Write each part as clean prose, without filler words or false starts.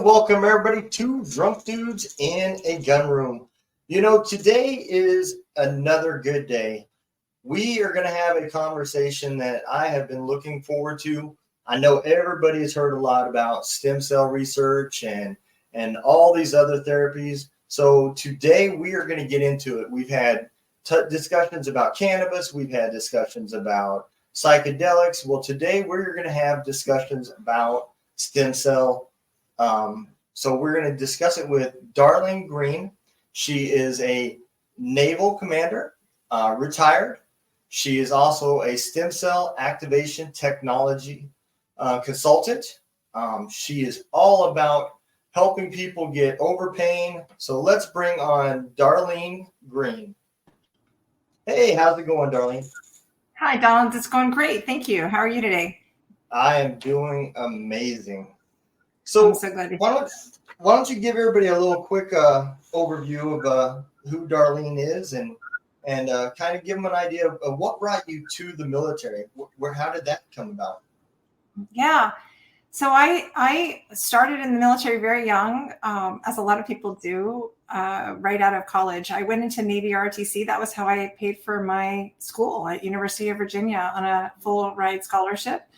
welcome everybody to Drunk Dudes in a Gun Room. You know, today is another good day. We are going to have a conversation that I have been looking forward to. I know everybody has heard a lot about stem cell research and all these other therapies. So today we are going to get into it. We've had discussions about cannabis. We've had discussions about psychedelics. Well, today we're going to have discussions about stem cell. So we're going to discuss it with Darlene Greene. She is a naval commander, retired. She is also a stem cell activation technology consultant. She is all about helping people get over pain. So let's bring on Darlene Greene. Hey, how's it going, Darlene? Hi, Donald. It's going great. Thank you. How are you today? I am doing amazing. So, I'm so glad why don't you give everybody a little quick overview of who Darlene is and kind of give them an idea of what brought you to the military? How did that come about? Yeah. So I started in the military very young, as a lot of people do, right out of college. I went into Navy ROTC. That was how I paid for my school at University of Virginia on a full ride scholarship.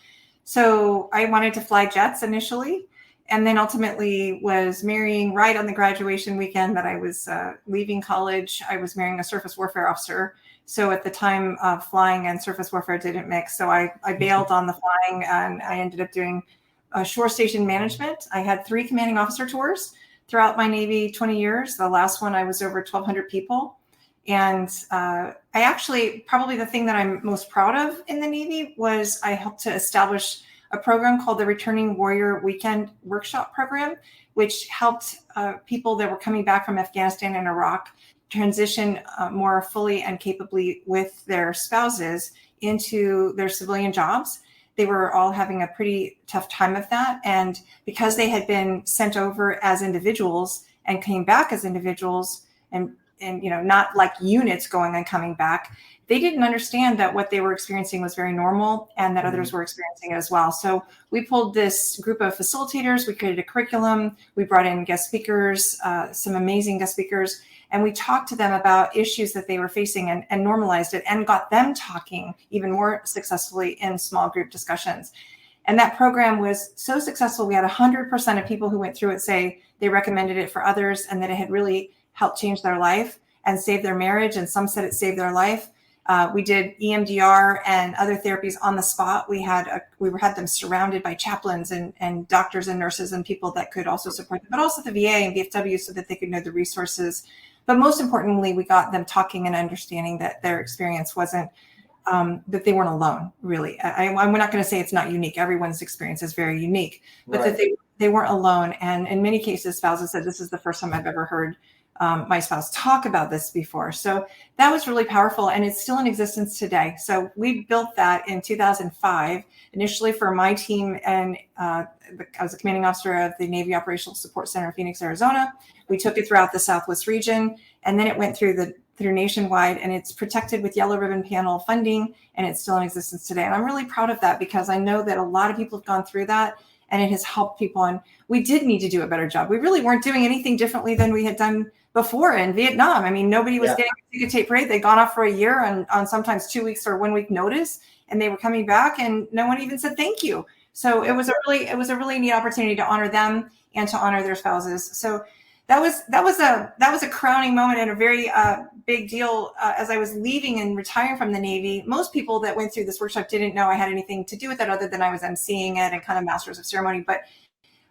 So I wanted to fly jets initially, and then ultimately was marrying right on the graduation weekend that I was leaving college. I was marrying a surface warfare officer. So at the time, flying and surface warfare didn't mix. So I bailed on the flying, and I ended up doing shore station management. I had 3 commanding officer tours throughout my Navy 20 years. The last one, I was over 1,200 people. And I actually, probably the thing that I'm most proud of in the Navy was I helped to establish a program called the Returning Warrior Weekend Workshop Program, which helped people that were coming back from Afghanistan and Iraq transition more fully and capably with their spouses into their civilian jobs. They were all having a pretty tough time of that. And because they had been sent over as individuals and came back as individuals and you know, not like units going and coming back, they didn't understand that what they were experiencing was very normal and that others were experiencing it as well. So we pulled this group of facilitators, we created a curriculum, we brought in guest speakers, some amazing guest speakers, and we talked to them about issues that they were facing and normalized it and got them talking even more successfully in small group discussions. And that program was so successful. We had 100% of people who went through it say they recommended it for others and that it had really helped change their life and save their marriage. And some said it saved their life. We did EMDR and other therapies on the spot. We had them surrounded by chaplains and doctors and nurses and people that could also support them, but also the VA and VFW so that they could know the resources. But most importantly, we got them talking and understanding that their experience wasn't, that they weren't alone, really. I'm not going to say it's not unique. Everyone's experience is very unique, but right. That they weren't alone. And in many cases, spouses said, this is the first time I've ever heard my spouse talk about this before. So that was really powerful, and it's still in existence today. So we built that in 2005, initially for my team, and I was a commanding officer of the Navy Operational Support Center in Phoenix, Arizona. We took it throughout the Southwest region, and then it went through nationwide, and it's protected with Yellow Ribbon Panel funding, and it's still in existence today. And I'm really proud of that because I know that a lot of people have gone through that, and it has helped people. And we did need to do a better job. We really weren't doing anything differently than we had done before in Vietnam. I mean, nobody was getting a ticker tape parade. They'd gone off for a year on sometimes 2 weeks or 1 week notice, and they were coming back, and no one even said thank you. So it was a really neat opportunity to honor them and to honor their spouses. So that was a crowning moment and a very big deal as I was leaving and retiring from the Navy. Most people that went through this workshop didn't know I had anything to do with it other than I was emceeing it and kind of masters of ceremony. But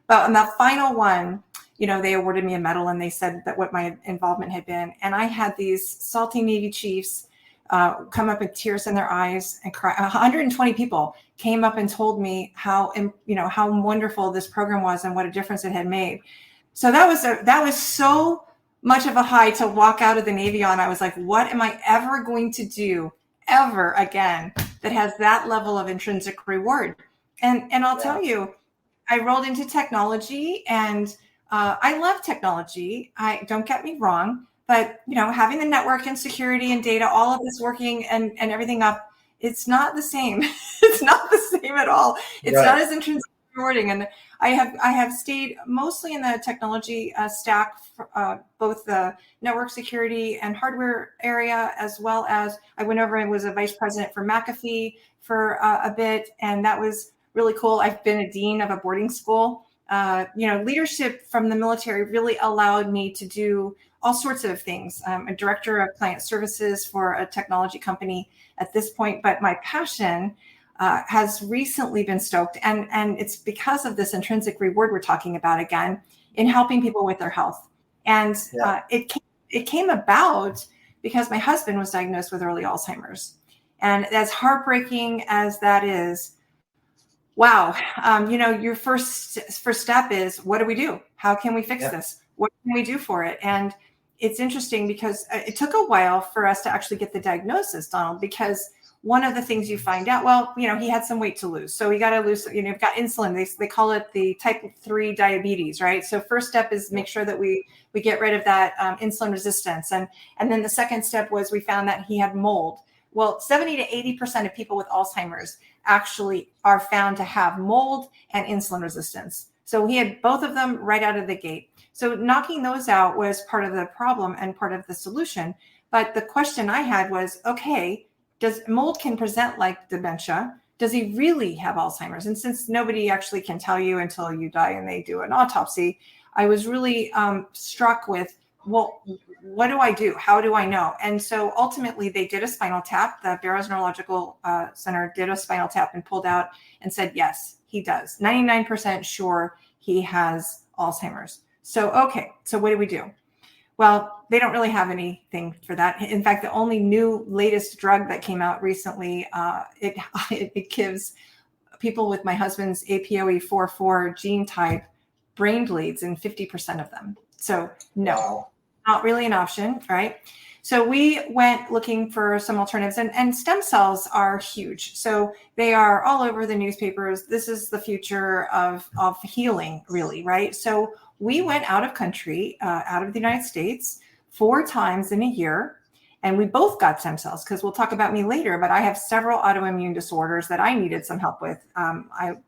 on that final one, you know, they awarded me a medal and they said that what my involvement had been. And I had these salty Navy chiefs come up with tears in their eyes and cry. 120 people came up and told me how wonderful this program was and what a difference it had made. So that was so much of a high to walk out of the Navy on. I was like, what am I ever going to do ever again that has that level of intrinsic reward? And I'll tell you, I rolled into technology, and I love technology. Don't get me wrong, but you know, having the network and security and data, all of this working and everything up, it's not the same. It's not the same at all. It's not as intrinsic rewarding. And I have stayed mostly in the technology stack, both the network security and hardware area, as well as I went over and was a vice president for McAfee for a bit, and that was really cool. I've been a dean of a boarding school. Leadership from the military really allowed me to do all sorts of things. I'm a director of client services for a technology company at this point, but my passion has recently been stoked, and it's because of this intrinsic reward we're talking about again in helping people with their health. And it came about because my husband was diagnosed with early Alzheimer's, and as heartbreaking as that is, wow, your first step is, what do we do? How can we fix this? What can we do for it? And it's interesting because it took a while for us to actually get the diagnosis, Donald, because one of the things you find out, he had some weight to lose. So we got to lose, you've got insulin. They call it the type 3 diabetes, right? So first step is make sure that we get rid of that insulin resistance. And then the second step was we found that he had mold. Well, 70 to 80% of people with Alzheimer's actually are found to have mold and insulin resistance. So he had both of them right out of the gate. So knocking those out was part of the problem and part of the solution. But the question I had was, okay, does mold can present like dementia? Does he really have Alzheimer's? And since nobody actually can tell you until you die and they do an autopsy, I was really struck with, well, what do I do? How do I know? And so ultimately they did a spinal tap. The Barrows Neurological Center did a spinal tap and pulled out and said, yes, he does. 99% sure he has Alzheimer's. So, okay, so what do we do? Well, they don't really have anything for that. In fact, the only new latest drug that came out recently, it gives people with my husband's APOE44 gene type brain bleeds in 50% of them. So no, not really an option, right? So we went looking for some alternatives, and stem cells are huge. So they are all over the newspapers. This is the future of healing, really, right? So we went out of country, out of the United States 4 times in a year, and we both got stem cells, because we'll talk about me later, but I have several autoimmune disorders that I needed some help with.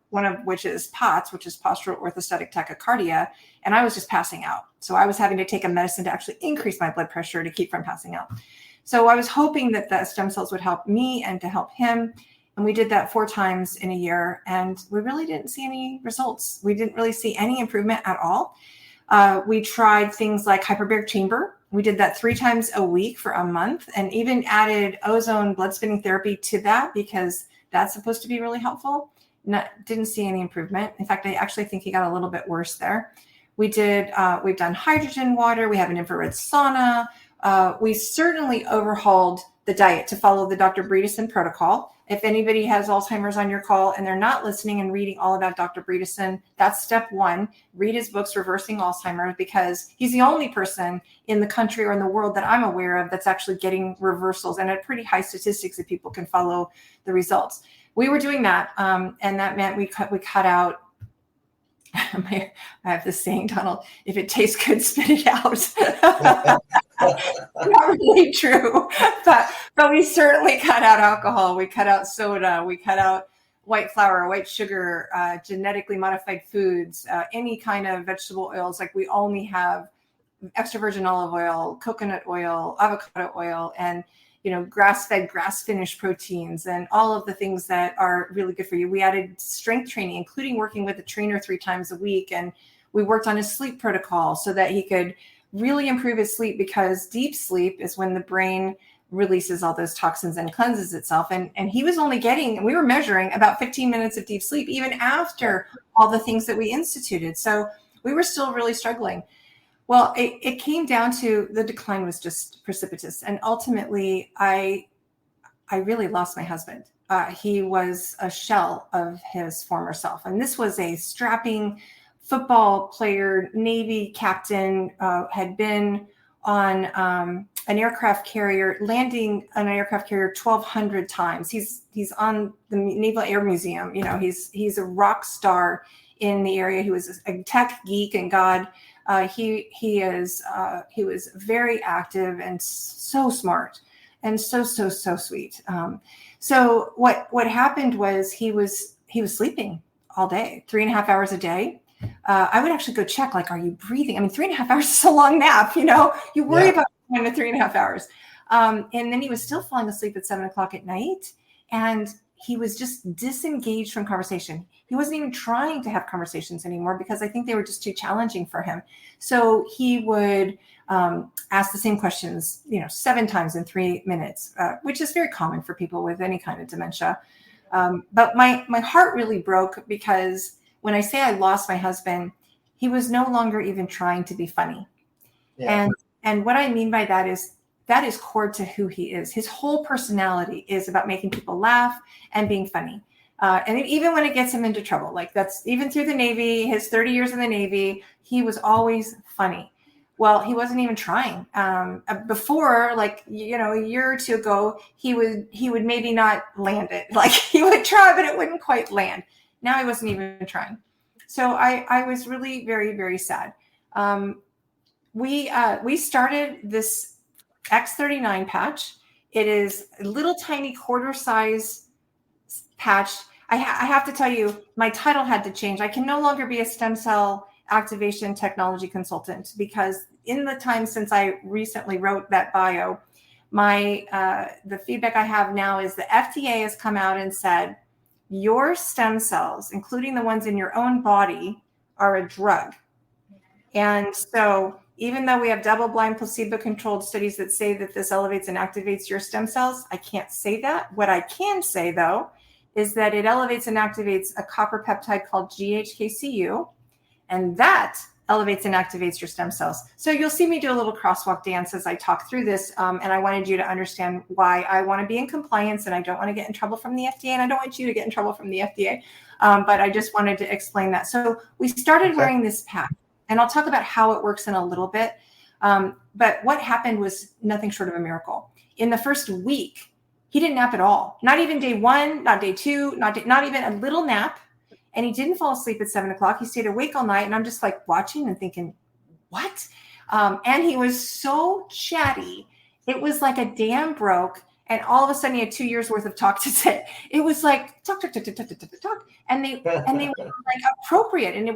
One of which is POTS, which is postural orthostatic tachycardia, and I was just passing out. So I was having to take a medicine to actually increase my blood pressure to keep from passing out. So I was hoping that the stem cells would help me and to help him. And we did that 4 times in a year, and we really didn't see any results. We didn't really see any improvement at all. We tried things like hyperbaric chamber. We did that 3 times a week for a month, and even added ozone blood spinning therapy to that, because that's supposed to be really helpful. Didn't see any improvement. In fact, I actually think he got a little bit worse there. We've done hydrogen water. We have an infrared sauna. We certainly overhauled the diet to follow the Dr. Bredesen protocol. If anybody has Alzheimer's on your call and they're not listening and reading all about Dr. Bredesen, that's step 1. Read his books, Reversing Alzheimer's, because he's the only person in the country or in the world that I'm aware of that's actually getting reversals, and at pretty high statistics that people can follow the results. We were doing that, and that meant we cut out. I have this saying, Donald, if it tastes good, spit it out. Not really true, but we certainly cut out alcohol. We cut out soda. We cut out white flour, white sugar, genetically modified foods, any kind of vegetable oils. Like we only have extra virgin olive oil, coconut oil, avocado oil, and grass-fed, grass-finished proteins, and all of the things that are really good for you. We added strength training, including working with a trainer 3 times a week. And we worked on his sleep protocol so that he could really improve his sleep, because deep sleep is when the brain releases all those toxins and cleanses itself. And he was only getting, we were measuring about 15 minutes of deep sleep, even after all the things that we instituted. So we were still really struggling. Well, it came down to the decline was just precipitous. And ultimately, I really lost my husband. He was a shell of his former self. And this was a strapping football player, Navy captain, had been on an aircraft carrier, landing on an aircraft carrier 1,200 times. He's on the Naval Air Museum. He's a rock star in the area. He was a tech geek, and God, he was very active and so smart and so sweet. So what happened was he was sleeping all day, 3.5 hours a day. I would actually go check, like, are you breathing? I mean, 3.5 hours is a long nap, you know, you worry about going to 3.5 hours. And then he was still falling asleep at 7 o'clock at night. And he was just disengaged from conversation. He wasn't even trying to have conversations anymore because I think they were just too challenging for him. So he would ask the same questions, 7 times in 3 minutes, which is very common for people with any kind of dementia. But my heart really broke because when I say I lost my husband, he was no longer even trying to be funny. Yeah. And what I mean by that is core to who he is. His whole personality is about making people laugh and being funny. And even when it gets him into trouble, like that's even through the Navy, his 30 years in the Navy, he was always funny. Well, he wasn't even trying. Before, like, a year or two ago, he would maybe not land it. Like he would try, but it wouldn't quite land. Now he wasn't even trying. So I was really very, very sad. We started this X39 patch. It is a little tiny quarter size patch. I have to tell you, my title had to change. I can no longer be a stem cell activation technology consultant because in the time since I recently wrote that bio, the feedback I have now is the FDA has come out and said, your stem cells, including the ones in your own body, are a drug. And so even though we have double-blind placebo-controlled studies that say that this elevates and activates your stem cells, I can't say that. What I can say, though, is that it elevates and activates a copper peptide called GHK-Cu, and that elevates and activates your stem cells. So you'll see me do a little crosswalk dance as I talk through this, and I wanted you to understand why I want to be in compliance, and I don't want to get in trouble from the FDA, and I don't want you to get in trouble from the FDA, but I just wanted to explain that. So we started wearing this patch. And I'll talk about how it works in a little bit. But what happened was nothing short of a miracle. In the first week, he didn't nap at all. Not even day 1, not day 2, not even a little nap. And he didn't fall asleep at 7 o'clock. He stayed awake all night. And I'm just like watching and thinking, what? And he was so chatty. It was like a dam broke. And all of a sudden he had 2 years worth of talk to say. It was like talk. And they were like appropriate. And it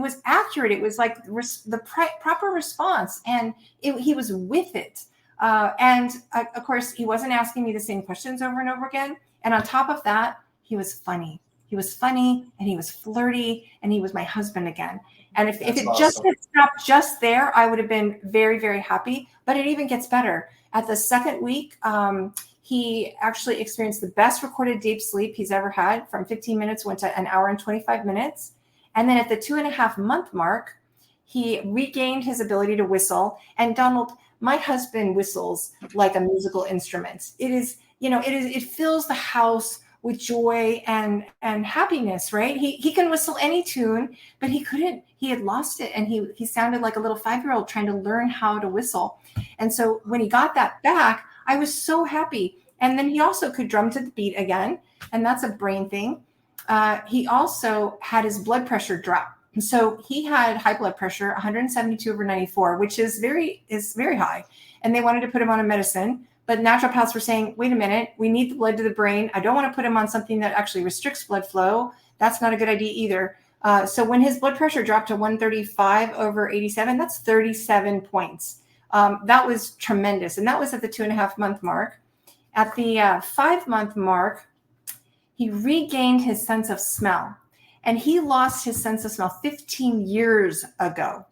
was accurate. It was like the proper response. And he was with it. And of course, he wasn't asking me the same questions over and over again. And on top of that, he was funny. He was funny and he was flirty and he was my husband again. And if it awesome. Just had stopped just there, I would have been very, very happy. But it even gets better. At the second week, he actually experienced the best recorded deep sleep he's ever had. From 15 minutes went to an hour and 25 minutes. And then at the 2.5-month mark, he regained his ability to whistle. And Donald, my husband whistles like a musical instrument. It fills the house with joy and happiness, right? He can whistle any tune, but he had lost it. And he sounded like a little 5-year-old trying to learn how to whistle. And so when he got that back, I was so happy. And then he also could drum to the beat again. And that's a brain thing. He also had his blood pressure drop. And so he had high blood pressure, 172/94, which is very high. And they wanted to put him on a medicine. But naturopaths were saying, wait a minute, we need the blood to the brain. I don't want to put him on something that actually restricts blood flow. That's not a good idea either. So when his blood pressure dropped to 135/87, that's 37 points. That was tremendous. And that was at the 2.5-month mark. At the 5-month mark, he regained his sense of smell. And he lost his sense of smell 15 years ago.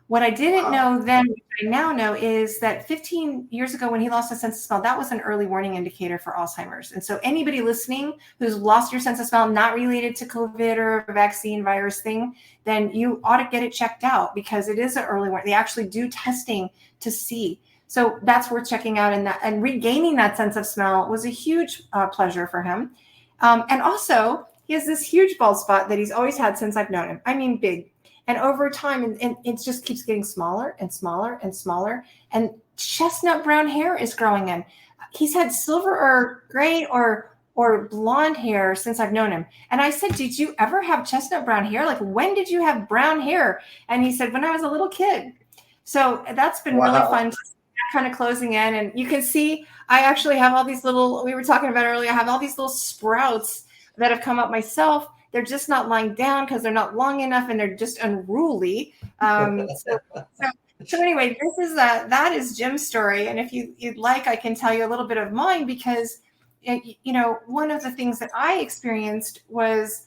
What I didn't know then, what I now know, is that 15 years ago when he lost his sense of smell, that was an early warning indicator for Alzheimer's. And so anybody listening who's lost your sense of smell, not related to COVID or a vaccine virus thing, then you ought to get it checked out because it is an early warning. They actually do testing to see. So that's worth checking out. And regaining that sense of smell was a huge pleasure for him. And also, he has this huge bald spot that he's always had since I've known him. I mean, big. And over time, and it just keeps getting smaller and smaller and smaller. And chestnut brown hair is growing in. He's had silver or gray or blonde hair since I've known him. And I said, did you ever have chestnut brown hair? Like, when did you have brown hair? And he said, when I was a little kid. So that's been really fun, kind of closing in. And you can see, I actually have all these little, we were talking about earlier, I have all these little sprouts that have come up myself. They're just not lying down because they're not long enough and they're just unruly. So anyway, that is Jim's story. And if you'd like, I can tell you a little bit of mine, because one of the things that I experienced was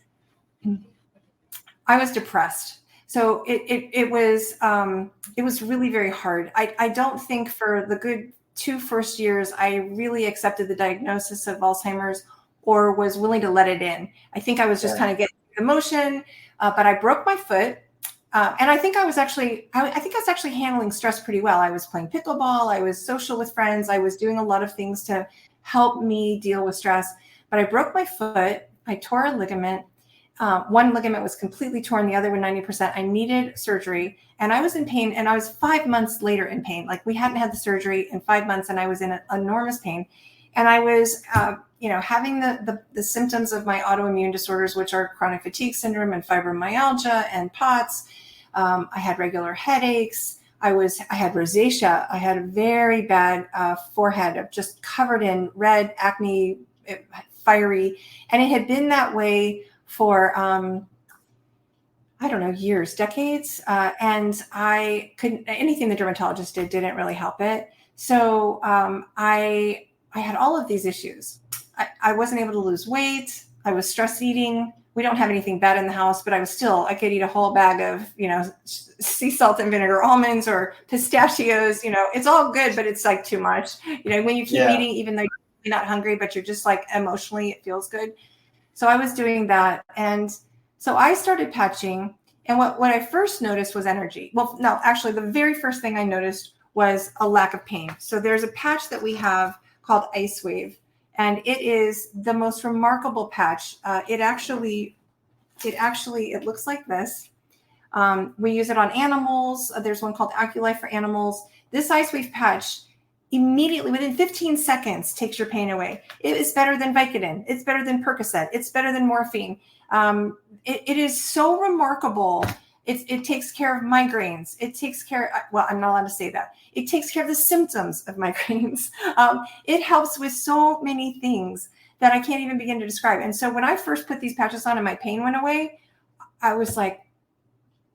I was depressed. So it was really very hard. I don't think for the good 2 first years, I really accepted the diagnosis of Alzheimer's or was willing to let it in. I think I was just kind of getting the motion, but I broke my foot. And I think I was actually handling stress pretty well. I was playing pickleball. I was social with friends. I was doing a lot of things to help me deal with stress. But I broke my foot. I tore a ligament. One ligament was completely torn. The other one 90%. I needed surgery, and I was in pain. And I was 5 months later in pain. Like, we hadn't had the surgery in 5 months, and I was in enormous pain. And I was, having the symptoms of my autoimmune disorders, which are chronic fatigue syndrome and fibromyalgia and POTS. I had regular headaches. I had rosacea. I had a very bad forehead, of just covered in red acne, fiery. And it had been that way for, years, decades. And I couldn't, anything the dermatologist didn't really help it. So I had all of these issues. I wasn't able to lose weight. I was stress eating. We don't have anything bad in the house, but I could eat a whole bag of, sea salt and vinegar almonds or pistachios. It's all good, but it's like too much. When you keep eating, even though you're not hungry, but you're just like emotionally, it feels good. So I was doing that. And so I started patching. And what I first noticed was energy. Well, no, actually, the very first thing I noticed was a lack of pain. So there's a patch that we have called LifeWave. And it is the most remarkable patch. It looks like this. We use it on animals. There's one called AccuLife for animals. This LifeWave patch immediately, within 15 seconds, takes your pain away. It is better than Vicodin. It's better than Percocet. It's better than morphine. It is so remarkable. It takes care of migraines. It takes care, well, I'm not allowed to say that. It takes care of the symptoms of migraines. It helps with so many things that I can't even begin to describe. And so when I first put these patches on and my pain went away, I was like,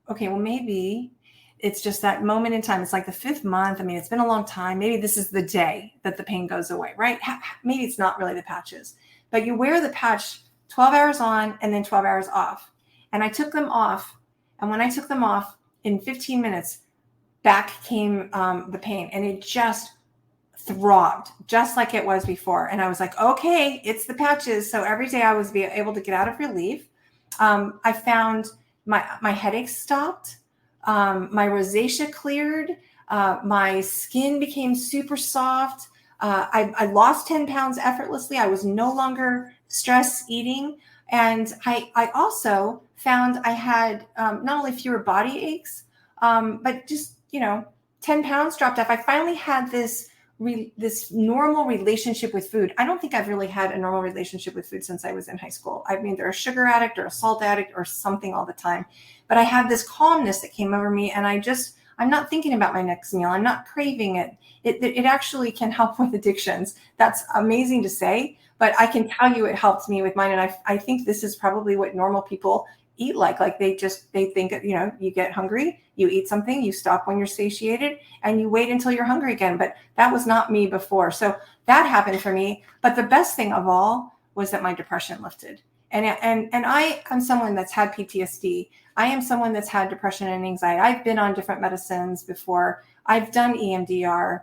okay, well, maybe it's just that moment in time. It's like the 5th month. I mean, it's been a long time. Maybe this is the day that the pain goes away, right? Maybe it's not really the patches, but you wear the patch 12 hours on and then 12 hours off. And I took them off. And when I took them off, in 15 minutes, back came the pain, and it just throbbed, just like it was before. And I was like, okay, it's the patches. So every day I was able to get out of relief. I found my headaches stopped. My rosacea cleared. My skin became super soft. I lost 10 pounds effortlessly. I was no longer stress eating. And I also found I had not only fewer body aches, but just, 10 pounds dropped off. I finally had this normal relationship with food. I don't think I've really had a normal relationship with food since I was in high school. I've been either a sugar addict or a salt addict or something all the time. But I had this calmness that came over me, and I'm not thinking about my next meal. I'm not craving it. It actually can help with addictions. That's amazing to say, but I can tell you it helped me with mine. And I think this is probably what normal people eat like they think, you get hungry, you eat something, you stop when you're satiated, and you wait until you're hungry again. But that was not me before. So that happened for me. But the best thing of all was that my depression lifted. And I am someone that's had PTSD. I am someone that's had depression and anxiety. I've been on different medicines before. I've done EMDR.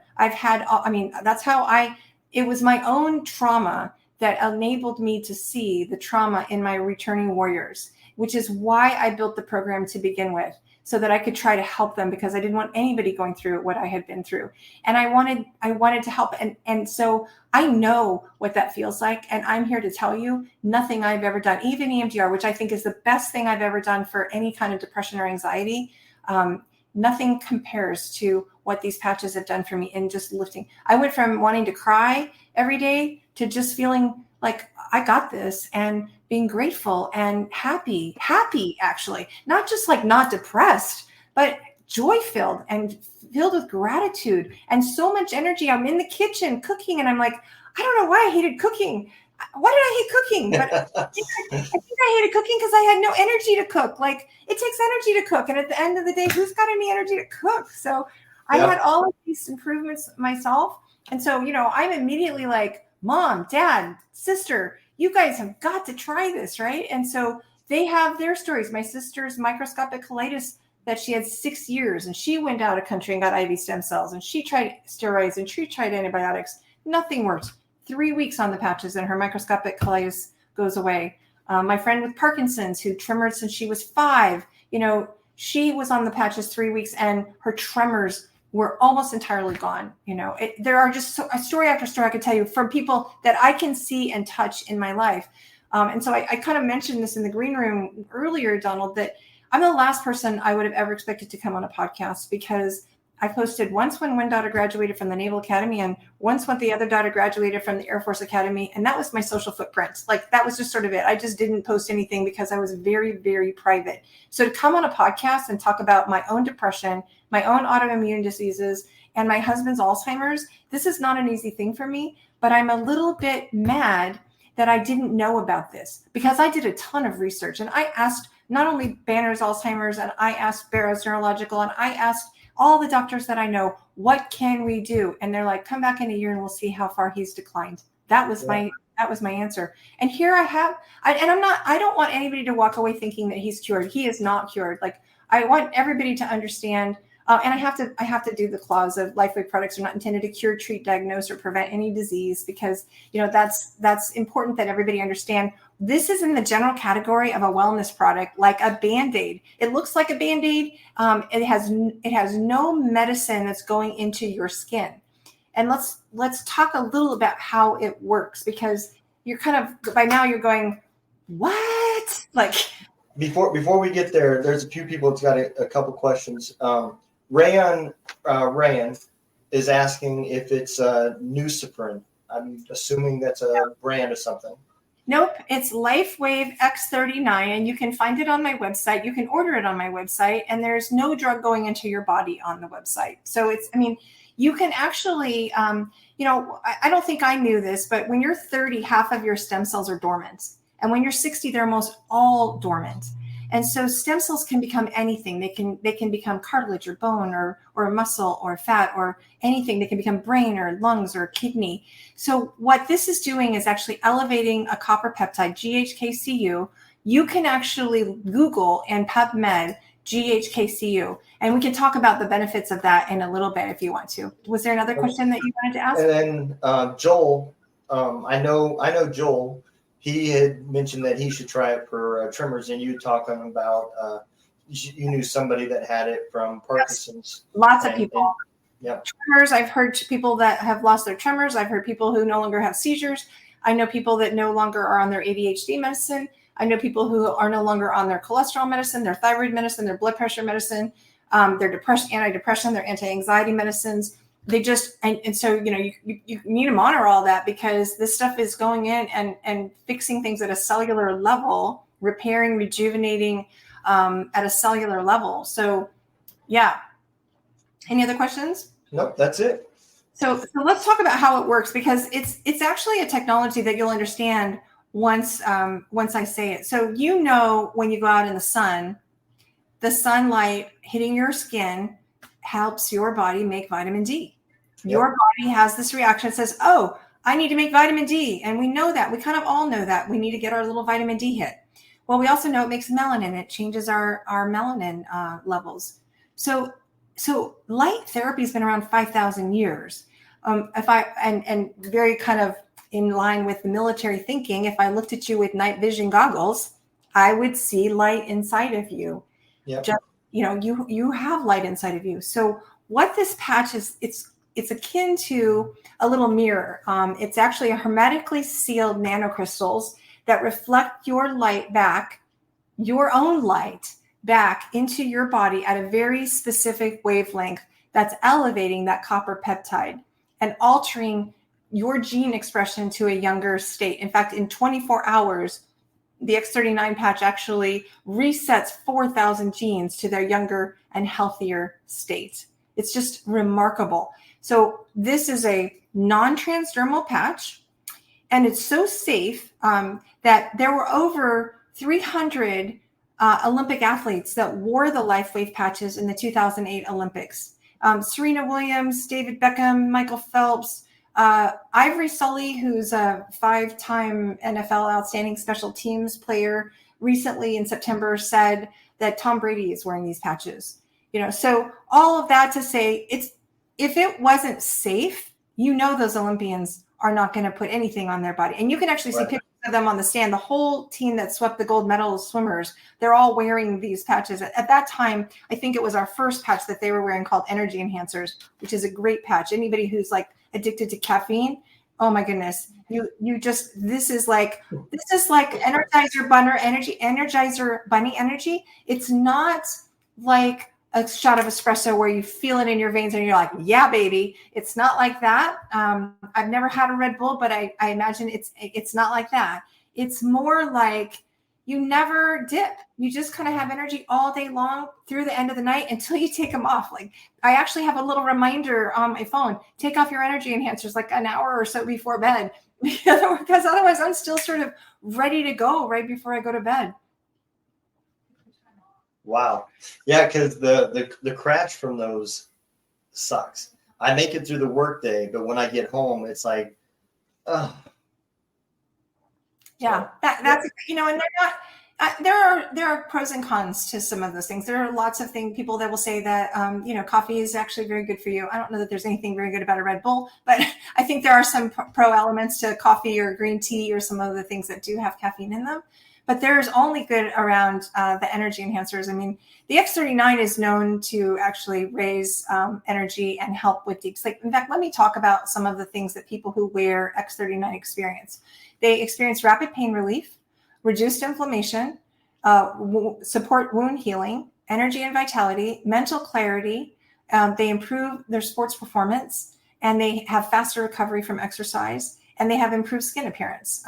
It was my own trauma that enabled me to see the trauma in my returning warriors, which is why I built the program to begin with, so that I could try to help them, because I didn't want anybody going through what I had been through. And I wanted to help. And so I know what that feels like. And I'm here to tell you, nothing I've ever done, even EMDR, which I think is the best thing I've ever done for any kind of depression or anxiety, nothing compares to what these patches have done for me in just lifting. I went from wanting to cry every day to just feeling like I got this, and being grateful and happy actually, not just like not depressed, but joy-filled and filled with gratitude and so much energy. I'm in the kitchen cooking, and I'm like, I don't know why I hated cooking. Why did I hate cooking? But I think I hated cooking because I had no energy to cook. Like, it takes energy to cook. And at the end of the day, who's got any energy to cook? So I had all of these improvements myself. And so, I'm immediately like, Mom, Dad, sister, you guys have got to try this, right? And so they have their stories. My sister's microscopic colitis that she had 6 years, and she went out of country and got IV stem cells, and she tried steroids and she tried antibiotics. Nothing worked. 3 weeks on the patches and her microscopic colitis goes away. My friend with Parkinson's, who tremored since she was 5, she was on the patches 3 weeks and her tremors were almost entirely gone. There are just a story after story I could tell you from people that I can see and touch in my life. And so I kind of mentioned this in the green room earlier, Donald, that I'm the last person I would have ever expected to come on a podcast, because I posted once when one daughter graduated from the Naval Academy and once when the other daughter graduated from the Air Force Academy. And that was my social footprint. Like, that was just sort of it. I just didn't post anything because I was very, very private. So to come on a podcast and talk about my own depression, my own autoimmune diseases, and my husband's Alzheimer's, this is not an easy thing for me, but I'm a little bit mad that I didn't know about this, because I did a ton of research, and I asked not only Banner's Alzheimer's, and I asked Barrow's Neurological, and I asked all the doctors that I know, what can we do? And they're like, come back in a year and we'll see how far he's declined. That was my answer. And here I don't want anybody to walk away thinking that he's cured. He is not cured. Like, I want everybody to understand, and I have to do the clause of LifeWave products are not intended to cure, treat, diagnose, or prevent any disease, because that's important that everybody understand. This is in the general category of a wellness product, like a Band-Aid. It looks like a Band-Aid. It has no medicine that's going into your skin. And let's talk a little about how it works, because you're kind of, by now you're going, what? Like, before we get there, there's a few people that's got a couple questions. Rayan is asking if it's Nucifrin. I'm assuming that's a brand or something. Nope, it's LifeWave X39, and you can find it on my website. You can order it on my website, and there's no drug going into your body on the website. So you can actually, I don't think I knew this, but when you're 30, half of your stem cells are dormant. And when you're 60, they're almost all dormant. And so stem cells can become anything. They can become cartilage or bone or muscle or fat or anything. They can become brain or lungs or kidney. So what this is doing is actually elevating a copper peptide, GHK-Cu. You can actually Google and PubMed GHK-Cu, and we can talk about the benefits of that in a little bit if you want to. Was there another question that you wanted to ask? And then Joel, I know Joel. He had mentioned that he should try it for tremors, and you talking about you knew somebody that had it from Parkinson's. Yes. Lots of people. Yep. Tremors. I've heard people that have lost their tremors. I've heard people who no longer have seizures. I know people that no longer are on their ADHD medicine. I know people who are no longer on their cholesterol medicine, their thyroid medicine, their blood pressure medicine, their antidepressant, their anti-anxiety medicines. They just, and so, you need to monitor all that, because this stuff is going in and fixing things at a cellular level, repairing, rejuvenating at a cellular level. So, yeah. Any other questions? Nope, that's it. So let's talk about how it works, because it's actually a technology that you'll understand once I say it. So, when you go out in the sunlight hitting your skin helps your body make vitamin D. Yep. Your body has this reaction that says, oh, I need to make vitamin D. And we know that. We kind of all know that. We need to get our little vitamin D hit. Well, we also know it makes melanin. It changes our melanin levels. So light therapy has been around 5,000 years. And very kind of in line with the military thinking, if I looked at you with night vision goggles, I would see light inside of you. Yep. Just, you have light inside of you. So what this patch is, it's akin to a little mirror. It's actually a hermetically sealed nanocrystals that reflect your light back, your own light back into your body at a very specific wavelength that's elevating that copper peptide and altering your gene expression to a younger state. In fact, in 24 hours, the X39 patch actually resets 4,000 genes to their younger and healthier state. It's just remarkable. So this is a non-transdermal patch. And it's so safe that there were over 300 Olympic athletes that wore the LifeWave patches in the 2008 Olympics. Serena Williams, David Beckham, Michael Phelps, Ivory Sully, who's a 5-time NFL outstanding special teams player, recently in September said that Tom Brady is wearing these patches. So all of that to say, if it wasn't safe, those Olympians are not going to put anything on their body. And you can actually see pictures of them on the stand. The whole team that swept the gold medal swimmers, they're all wearing these patches. At that time, I think it was our first patch that they were wearing called Energy Enhancers, which is a great patch. Anybody who's like addicted to caffeine, oh my goodness, this is like Energizer Bunny energy. It's not like a shot of espresso where you feel it in your veins and you're like, yeah, baby. It's not like that. I've never had a Red Bull, but I imagine it's not like that. It's more like you never dip. You just kind of have energy all day long through the end of the night until you take them off. Like I actually have a little reminder on my phone, take off your energy enhancers like an hour or so before bed, because otherwise I'm still sort of ready to go right before I go to bed. Wow. Yeah, because the crash from those sucks. I make it through the workday, but when I get home, it's like, oh. Yeah, that's and they're not. There are pros and cons to some of those things. There are lots of people that will say that coffee is actually very good for you. I don't know that there's anything very good about a Red Bull, but I think there are some pro elements to coffee or green tea or some of the things that do have caffeine in them. But there's only good around the energy enhancers. I mean, the X39 is known to actually raise energy and help with deep sleep. In fact, let me talk about some of the things that people who wear X39 experience. They experience rapid pain relief, reduced inflammation, support wound healing, energy and vitality, mental clarity. They improve their sports performance, and they have faster recovery from exercise, and they have improved skin appearance.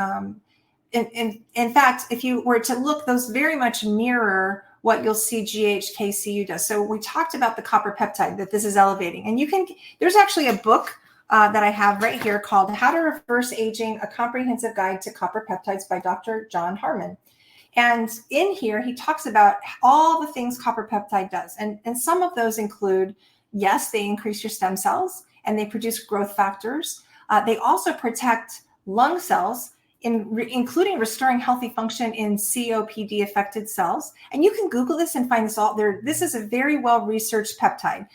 In fact, if you were to look, those very much mirror what you'll see GHK-Cu does. So we talked about the copper peptide, that this is elevating. And there's actually a book that I have right here called How to Reverse Aging, A Comprehensive Guide to Copper Peptides by Dr. John Harmon. And in here, he talks about all the things copper peptide does. And some of those include, yes, they increase your stem cells and they produce growth factors. They also protect lung cells, including restoring healthy function in COPD affected cells. And you can Google this and find this all there. This is a very well-researched peptide.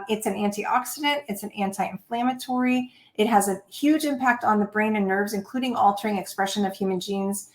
It's an antioxidant. It's an anti-inflammatory. It has a huge impact on the brain and nerves, including altering expression of human genes,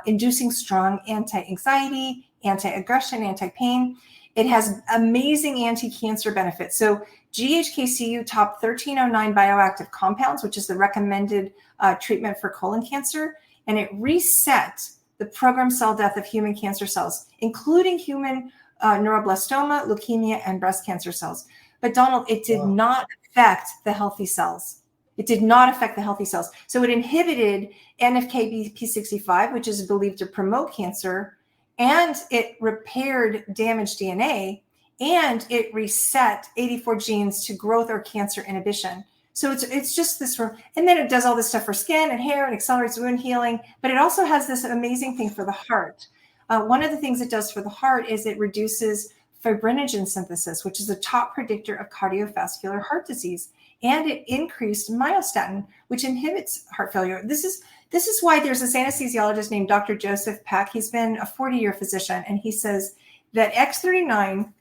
inducing strong anti-anxiety, anti-aggression, anti-pain. It has amazing anti-cancer benefits. So GHK-Cu top 1309 bioactive compounds, which is the recommended treatment for colon cancer, and it resets the programmed cell death of human cancer cells, including human neuroblastoma, leukemia, and breast cancer cells. But Donald, it did not affect the healthy cells. It did not affect the healthy cells. So it inhibited NFKB-P65, which is believed to promote cancer, and it repaired damaged DNA, and it reset 84 genes to growth or cancer inhibition. So it's just this, and then it does all this stuff for skin and hair and accelerates wound healing, but it also has this amazing thing for the heart. One of the things it does for the heart is it reduces fibrinogen synthesis, which is a top predictor of cardiovascular heart disease, and it increased myostatin, which inhibits heart failure. This is why there's this anesthesiologist named Dr. Joseph Peck. He's been a 40-year physician, and he says that X39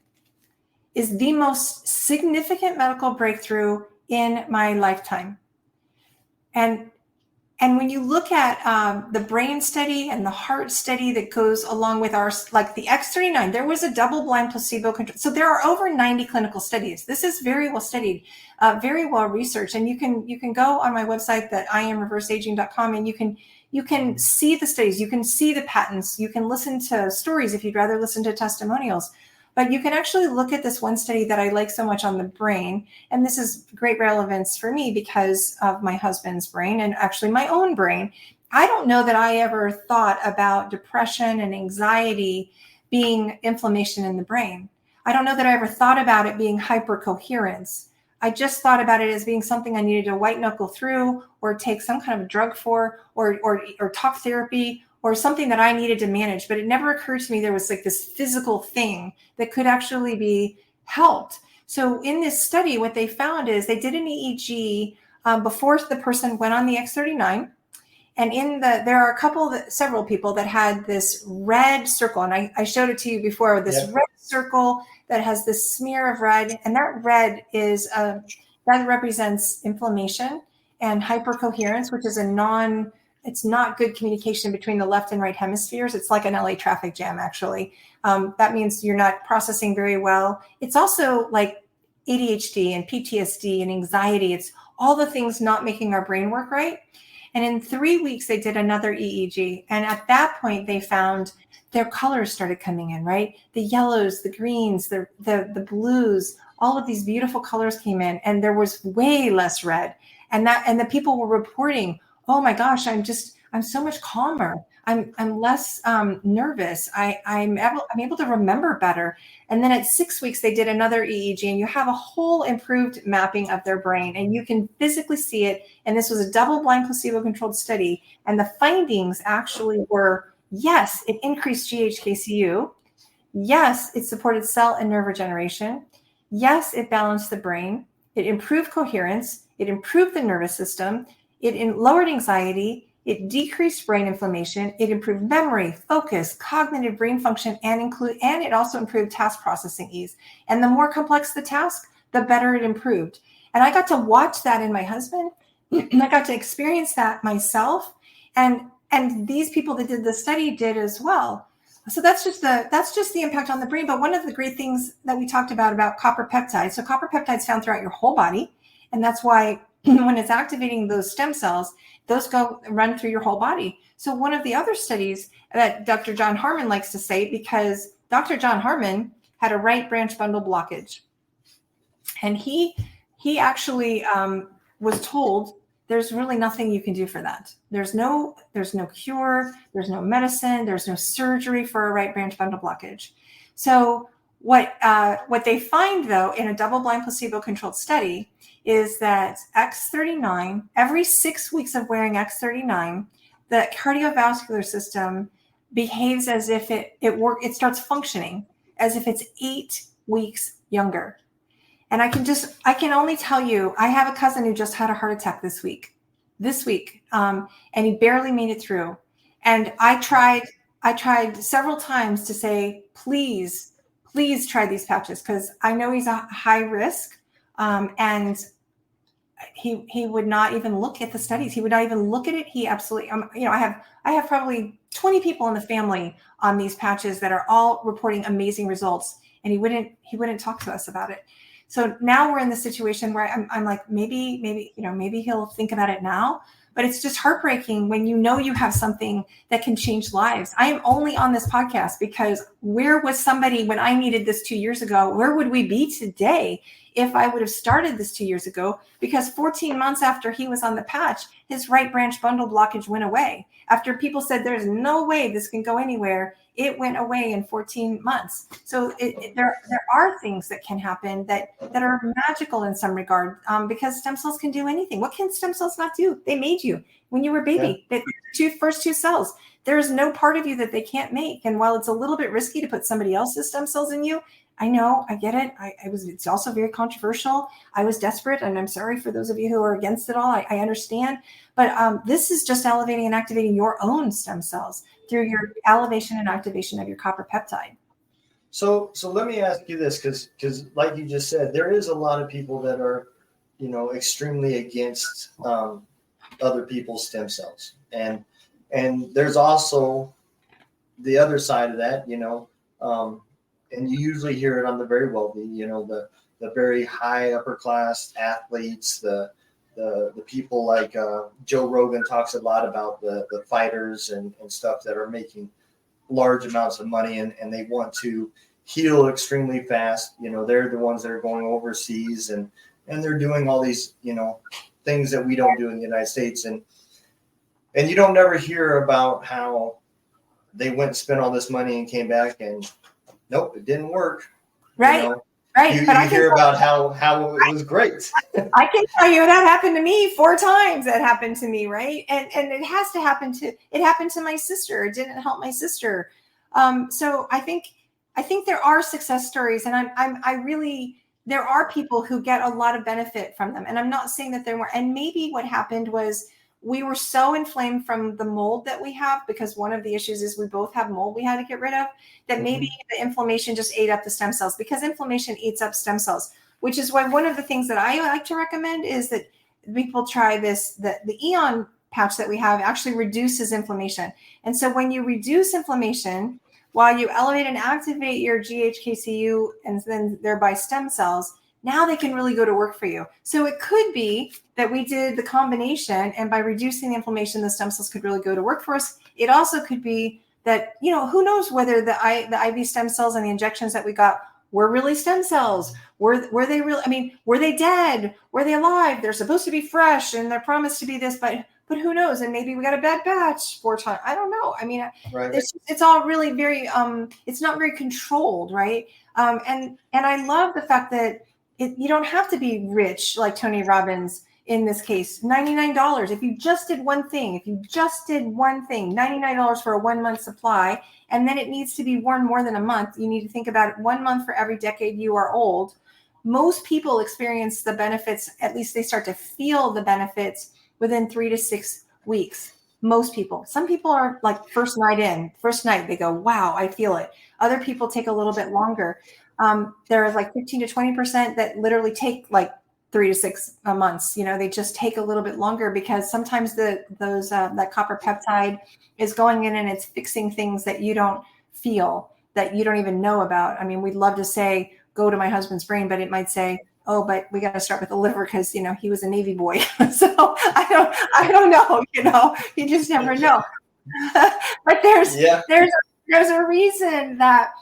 is the most significant medical breakthrough in my lifetime. And when you look at the brain study and the heart study that goes along with like the X39, there was a double-blind placebo control. So there are over 90 clinical studies. This is very well studied, very well researched. And you can go on my website, that IamReverseAging.com, and you can see the studies, you can see the patents, you can listen to stories if you'd rather listen to testimonials. But you can actually look at this one study that I like so much on the brain. And this is great relevance for me because of my husband's brain and actually my own brain. I don't know that I ever thought about depression and anxiety being inflammation in the brain. I don't know that I ever thought about it being hypercoherence. I just thought about it as being something I needed to white knuckle through or take some kind of drug for or talk therapy or something that I needed to manage. But it never occurred to me there was like this physical thing that could actually be helped. So in this study, what they found is they did an EEG before the person went on the X39. And there are several people that had this red circle. And I showed it to you before, this red circle that has this smear of red. And that red that represents inflammation and hypercoherence, which is it's not good communication between the left and right hemispheres. It's like an LA traffic jam, actually. That means you're not processing very well. It's also like ADHD and PTSD and anxiety. It's all the things not making our brain work right. And in 3 weeks, they did another EEG. And at that point, they found their colors started coming in, right? The yellows, the greens, the blues, all of these beautiful colors came in, and there was way less red. And the people were reporting, oh my gosh, I'm so much calmer. I'm less nervous. I'm able to remember better. And then at 6 weeks, they did another EEG, and you have a whole improved mapping of their brain, and you can physically see it. And this was a double-blind placebo-controlled study. And the findings actually were, yes, it increased GHK-Cu. Yes, it supported cell and nerve regeneration. Yes, it balanced the brain. It improved coherence. It improved the nervous system. It lowered anxiety. It decreased brain inflammation. It improved memory, focus, cognitive brain function, and it also improved task processing ease. And the more complex the task, the better it improved. And I got to watch that in my husband. And I got to experience that myself. And these people that did the study did as well. So that's just the impact on the brain. But one of the great things that we talked about copper peptides. So copper peptides found throughout your whole body. And that's why when it's activating those stem cells, those run through your whole body. So one of the other studies that Dr. John Harmon likes to say, because Dr. John Harmon had a right branch bundle blockage. And he actually was told there's really nothing you can do for that. There's no cure, there's no medicine, there's no surgery for a right branch bundle blockage. So what they find, though, in a double-blind placebo-controlled study is that X39, every 6 weeks of wearing X39, the cardiovascular system behaves as if it starts functioning as if it's 8 weeks younger. And I can only tell you, I have a cousin who just had a heart attack this week, and he barely made it through. And I tried several times to say, please try these patches, because I know he's a high risk. And he would not even look at the studies. He would not even look at it. He absolutely, I have probably 20 people in the family on these patches that are all reporting amazing results, and he wouldn't talk to us about it. So now we're in the situation where I'm like, maybe he'll think about it now. But it's just heartbreaking when you have something that can change lives. I am only on this podcast because where was somebody when I needed this 2 years ago? Where would we be today if I would have started this 2 years ago? Because 14 months after he was on the patch, his right branch bundle blockage went away. After people said there's no way this can go anywhere, it went away in 14 months. So there are things that can happen that are magical in some regard, because stem cells can do anything. What can stem cells not do? They made you when you were a baby. Yeah. The first two cells. There is no part of you that they can't make. And while it's a little bit risky to put somebody else's stem cells in you, I know, I get it. It's also very controversial. I was desperate, and I'm sorry for those of you who are against it all. I understand. But this is just elevating and activating your own stem cells through your elevation and activation of your copper peptide. So let me ask you this, because like you just said, there is a lot of people that are, extremely against other people's stem cells. And there's also the other side of that, and you usually hear it on the very wealthy, the very high upper class athletes, the people like Joe Rogan talks a lot about the fighters and stuff that are making large amounts of money, and they want to heal extremely fast. They're the ones that are going overseas and they're doing all these, things that we don't do in the United States. And you don't never hear about how they went and spent all this money and came back and nope, it didn't work. Right. Right. But you hear about how it was great. I can tell you that happened to me 4 times. That happened to me, right? And it has to happen to. It happened to my sister. It didn't help my sister. So I think there are success stories, and I really, there are people who get a lot of benefit from them. And I'm not saying that there were. And maybe what happened was we were so inflamed from the mold that we have, because one of the issues is we both have mold we had to get rid of, that maybe the inflammation just ate up the stem cells, because inflammation eats up stem cells, which is why one of the things that I like to recommend is that people try this, the Eon patch that we have actually reduces inflammation. And so when you reduce inflammation, while you elevate and activate your GHK-Cu and then thereby stem cells, now they can really go to work for you. So it could be that we did the combination, and by reducing the inflammation, the stem cells could really go to work for us. It also could be that, who knows whether the IV stem cells and the injections that we got were really stem cells. Were they real? I mean, were they dead? Were they alive? They're supposed to be fresh and they're promised to be this, but who knows? And maybe we got a bad batch 4 times. I don't know. I mean, right. It's all really very, it's not very controlled, right? And I love the fact that you don't have to be rich like Tony Robbins in this case. $99. If you just did one thing, $99 for a 1 month supply, and then it needs to be worn more than a month. You need to think about it, 1 month for every decade you are old. Most people experience the benefits, at least they start to feel the benefits within 3 to 6 weeks. Most people. Some people are like first night they go, wow, I feel it. Other people take a little bit longer. There are like 15 to 20% that literally take like 3 to 6 months. They just take a little bit longer, because sometimes that copper peptide is going in and it's fixing things that you don't feel, that you don't even know about. I mean, we'd love to say, go to my husband's brain, but it might say, oh, but we got to start with the liver because, he was a Navy boy. So I don't know, you just never know. But there's a reason that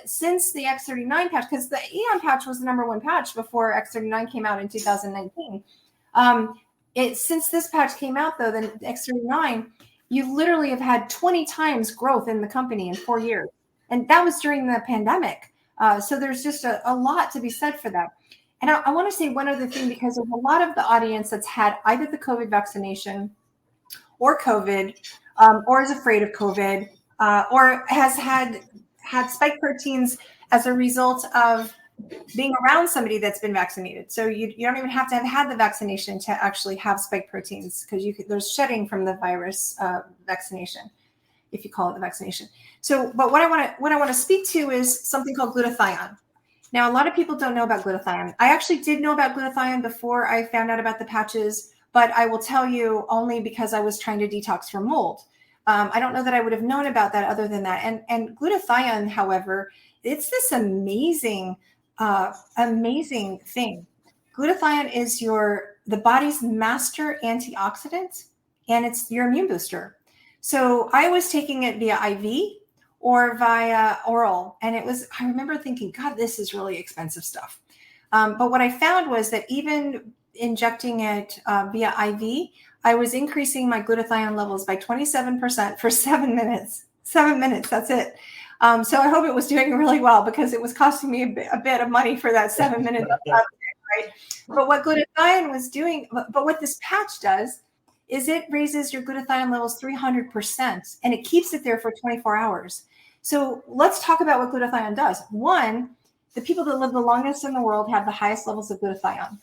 since the X39 patch, because the Eon patch was the #1 patch before X39 came out in 2019. Since this patch came out, though, the X39, you literally have had 20 times growth in the company in 4 years. And that was during the pandemic. So there's just a lot to be said for that. And I want to say one other thing, because there's a lot of the audience that's had either the COVID vaccination or COVID, or is afraid of COVID, or has had spike proteins as a result of being around somebody that's been vaccinated. So you don't even have to have had the vaccination to actually have spike proteins, because there's shedding from the virus vaccination, if you call it the vaccination. So, but what I want to speak to is something called glutathione. Now, a lot of people don't know about glutathione. I actually did know about glutathione before I found out about the patches, but I will tell you only because I was trying to detox from mold. I don't know that I would have known about that other than that. And glutathione, however, it's this amazing thing. Glutathione is the body's master antioxidant, and it's your immune booster. So I was taking it via IV or via oral. And I remember thinking, God, this is really expensive stuff. But what I found was that even injecting it via IV, I was increasing my glutathione levels by 27% for 7 minutes. 7 minutes, that's it. So I hope it was doing really well, because it was costing me a bit of money for that 7 minutes. Right? But what glutathione was doing, but what this patch does is it raises your glutathione levels 300%, and it keeps it there for 24 hours. So let's talk about what glutathione does. One, the people that live the longest in the world have the highest levels of glutathione.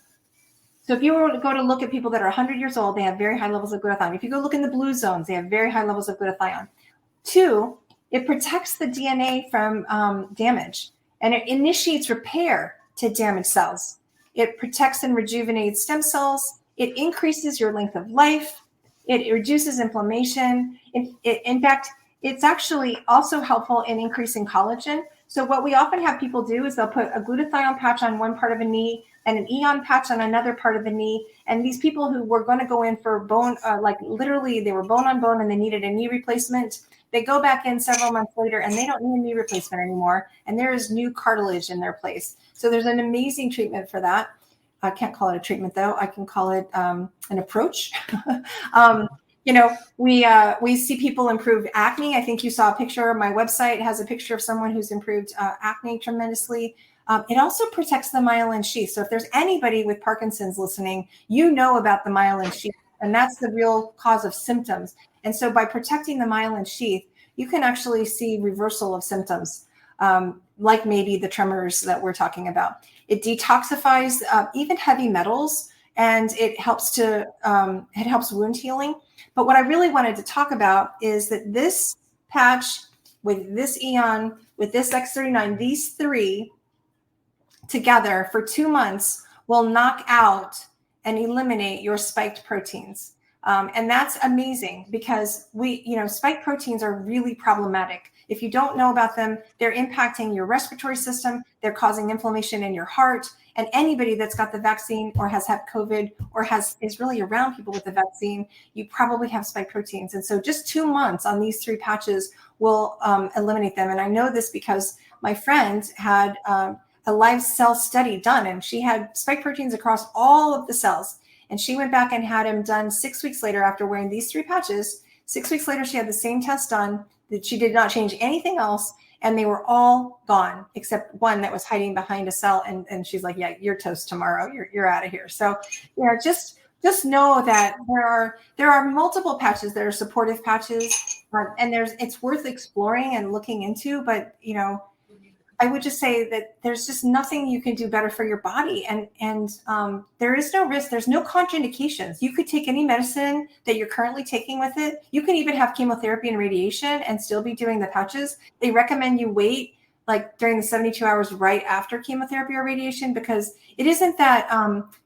So if you were to go to look at people that are 100 years old, they have very high levels of glutathione. If you go look in the blue zones, they have very high levels of glutathione. Two, it protects the DNA from damage, and it initiates repair to damaged cells. It protects and rejuvenates stem cells. It increases your length of life. It reduces inflammation. In fact, it's actually also helpful in increasing collagen. So what we often have people do is they'll put a glutathione patch on one part of a knee and an Eon patch on another part of the knee. And these people who were going to go in for bone, like literally they were bone on bone and they needed a knee replacement, they go back in several months later and they don't need a knee replacement anymore. And there is new cartilage in their place. So there's an amazing treatment for that. I can't call it a treatment though. I can call it an approach. We see people improve acne. I think you saw a picture. My website has a picture of someone who's improved acne tremendously. It also protects the myelin sheath. So if there's anybody with Parkinson's listening, you know about the myelin sheath, and that's the real cause of symptoms. And so by protecting the myelin sheath, you can actually see reversal of symptoms, like maybe the tremors that we're talking about. It detoxifies even heavy metals, and it helps wound healing. But what I really wanted to talk about is that this patch with this Eon, with this X39, these three together for 2 months will knock out and eliminate your spiked proteins. And that's amazing because spike proteins are really problematic. If you don't know about them, they're impacting your respiratory system. They're causing inflammation in your heart. And anybody that's got the vaccine or has had COVID or is really around people with the vaccine, you probably have spike proteins. And so just 2 months on these three patches will eliminate them. And I know this because my friend had a live cell study done, and she had spike proteins across all of the cells. And she went back and had him done 6 weeks later after wearing these three patches. 6 weeks later, she had the same test done, that she did not change anything else. And they were all gone, except one that was hiding behind a cell. And she's like, yeah, you're toast tomorrow. You're out of here. So, just know that there are multiple patches that are supportive patches, and it's worth exploring and looking into. But, I would just say that there's just nothing you can do better for your body. And there is no risk. There's no contraindications. You could take any medicine that you're currently taking with it. You can even have chemotherapy and radiation and still be doing the patches. They recommend you wait like during the 72 hours right after chemotherapy or radiation, because it isn't that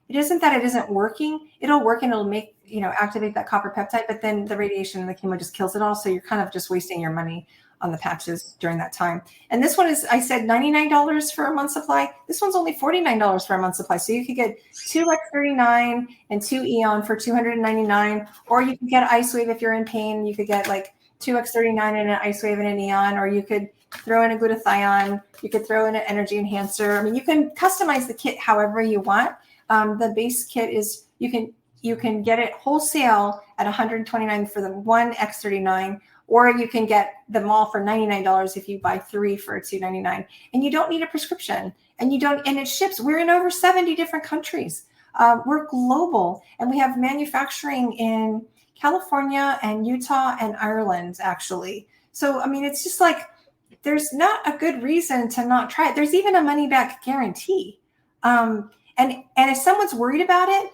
it isn't working. It'll work and it'll make, activate that copper peptide, but then the radiation and the chemo just kills it all. So you're kind of just wasting your money on the patches during that time. And this one is, I said $99 for a month supply. This one's only $49 for a month supply. So you could get 2 X39 and 2 Eon for $299, or you could get IceWave if you're in pain. You could get like 2 X39 and an IceWave and an Eon, or you could throw in a glutathione. You could throw in an energy enhancer. I mean, you can customize the kit however you want. The base kit is, you can get it wholesale at $129 for the 1 X39, or you can get them all for $99 if you buy 3 for $299. And you don't need a prescription, and it ships. We're in over 70 different countries. We're global, and we have manufacturing in California and Utah and Ireland, actually. So, I mean, it's just like, there's not a good reason to not try it. There's even a money back guarantee. And if someone's worried about it,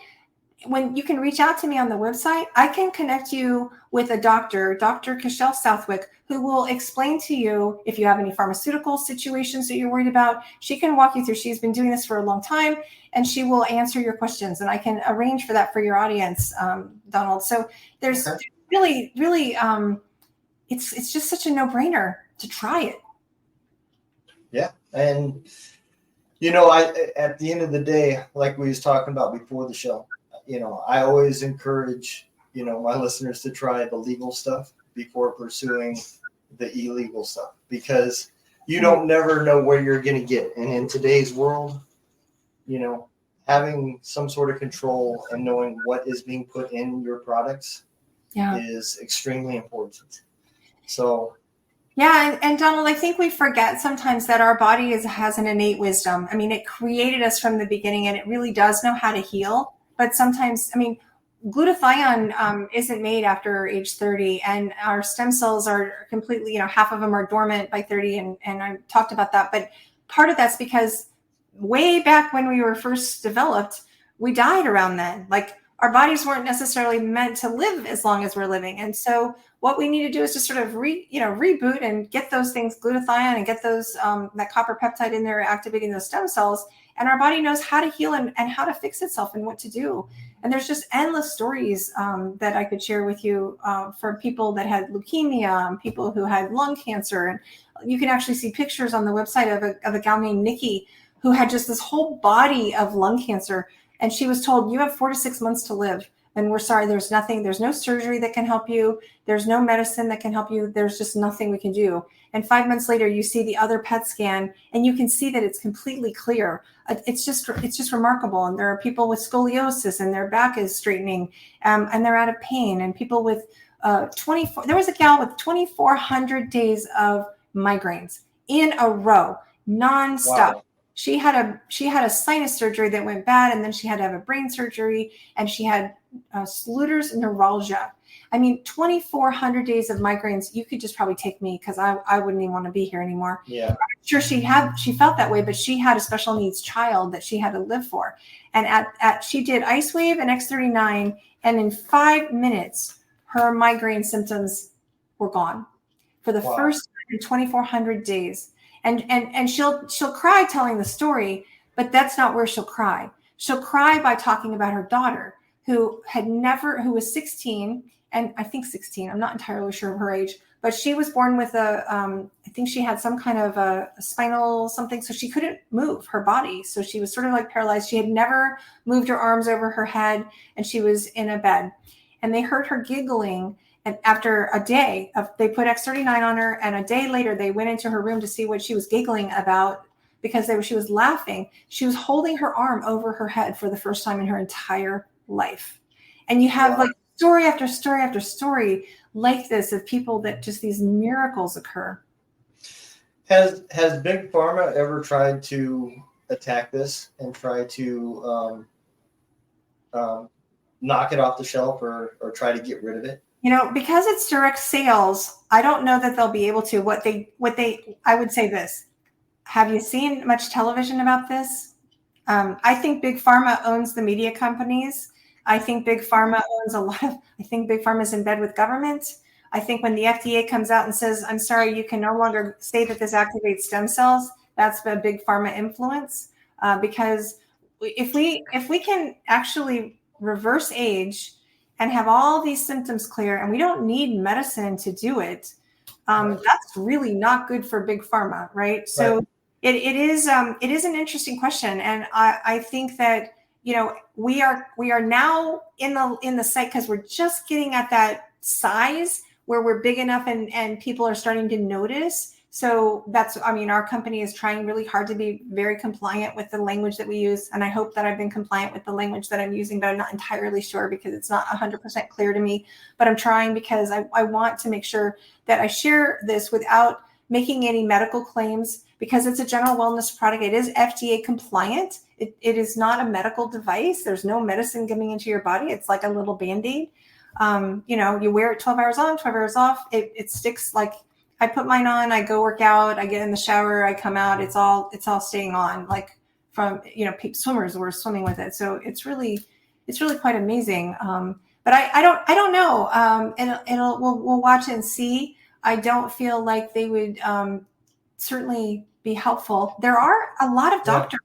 when you can reach out to me on the website, I can connect you with a doctor, Dr. Cashel Southwick, who will explain to you if you have any pharmaceutical situations that you're worried about. She can walk you through. She's been doing this for a long time, and she will answer your questions. And I can arrange for that for your audience, Donald. So there's really, it's just such a no-brainer to try it. Yeah, and at the end of the day, like we was talking about before the show, I always encourage, my listeners to try the legal stuff before pursuing the illegal stuff, because you don't never know where you're going to get. And in today's world, having some sort of control and knowing what is being put in your products is extremely important. So, yeah, and Donald, I think we forget sometimes that our body has an innate wisdom. I mean, it created us from the beginning, and it really does know how to heal. But sometimes, I mean, glutathione isn't made after age 30, and our stem cells are completely, half of them are dormant by 30, and I talked about that. But part of that's because way back when we were first developed, we died around then. Like, our bodies weren't necessarily meant to live as long as we're living. And so what we need to do is just sort of reboot and get those things, glutathione, and get those that copper peptide in there, activating those stem cells. And our body knows how to heal and how to fix itself and what to do. And there's just endless stories that I could share with you for people that had leukemia, people who had lung cancer. And you can actually see pictures on the website of a gal named Nikki who had just this whole body of lung cancer. And she was told, you have 4 to 6 months to live. And we're sorry, there's nothing, there's no surgery that can help you. There's no medicine that can help you. There's just nothing we can do. And 5 months later, you see the other PET scan, and you can see that it's completely clear. It's just remarkable. And there are people with scoliosis, and their back is straightening, and they're out of pain. And people with there was a gal with 2,400 days of migraines in a row, nonstop. Wow. she had a sinus surgery that went bad, and then she had to have a brain surgery, and she had Sluder's neuralgia. I mean, 2,400 days of migraines. You could just probably take me, because I wouldn't even want to be here anymore. Yeah. I'm sure she felt that way, but she had a special needs child that she had to live for. And she did IceWave and X39, and in 5 minutes, her migraine symptoms were gone for the first time in 2,400 days. And she'll cry telling the story, but that's not where she'll cry. She'll cry by talking about her daughter, who was 16, and I think 16, I'm not entirely sure of her age, but she was born with I think she had some kind of a spinal something, so she couldn't move her body. So she was sort of like paralyzed. She had never moved her arms over her head, and she was in a bed. And they heard her giggling, and after a day, they put X39 on her, and a day later, they went into her room to see what she was giggling about, because she was laughing. She was holding her arm over her head for the first time in her entire life. And you have like story after story after story like this of people that just these miracles occur. Has Big Pharma ever tried to attack this and try to knock it off the shelf or try to get rid of it? Because it's direct sales, I don't know that they'll be able to. I would say this. Have you seen much television about this? I think Big Pharma owns the media companies. I think Big Pharma I think Big Pharma is in bed with government. I think when the FDA comes out and says, I'm sorry, you can no longer say that this activates stem cells, that's a Big Pharma influence. Because if we can actually reverse age and have all these symptoms clear, and we don't need medicine to do it, that's really not good for Big Pharma, right? So it is an interesting question, and I think that we are now in the site, because we're just getting at that size where we're big enough and people are starting to notice. So our company is trying really hard to be very compliant with the language that we use. And I hope that I've been compliant with the language that I'm using, but I'm not entirely sure because it's not 100% clear to me. But I'm trying, because I want to make sure that I share this without making any medical claims, because it's a general wellness product. It is FDA compliant. It is not a medical device. There's no medicine coming into your body. It's like a little Band-Aid. You wear it 12 hours on, 12 hours off. It sticks. Like, I put mine on, I go work out, I get in the shower, I come out, it's all staying on, like from, swimmers were swimming with it. So it's really quite amazing. But I don't know. And we'll watch and see. I don't feel like they would certainly be helpful. There are a lot of doctors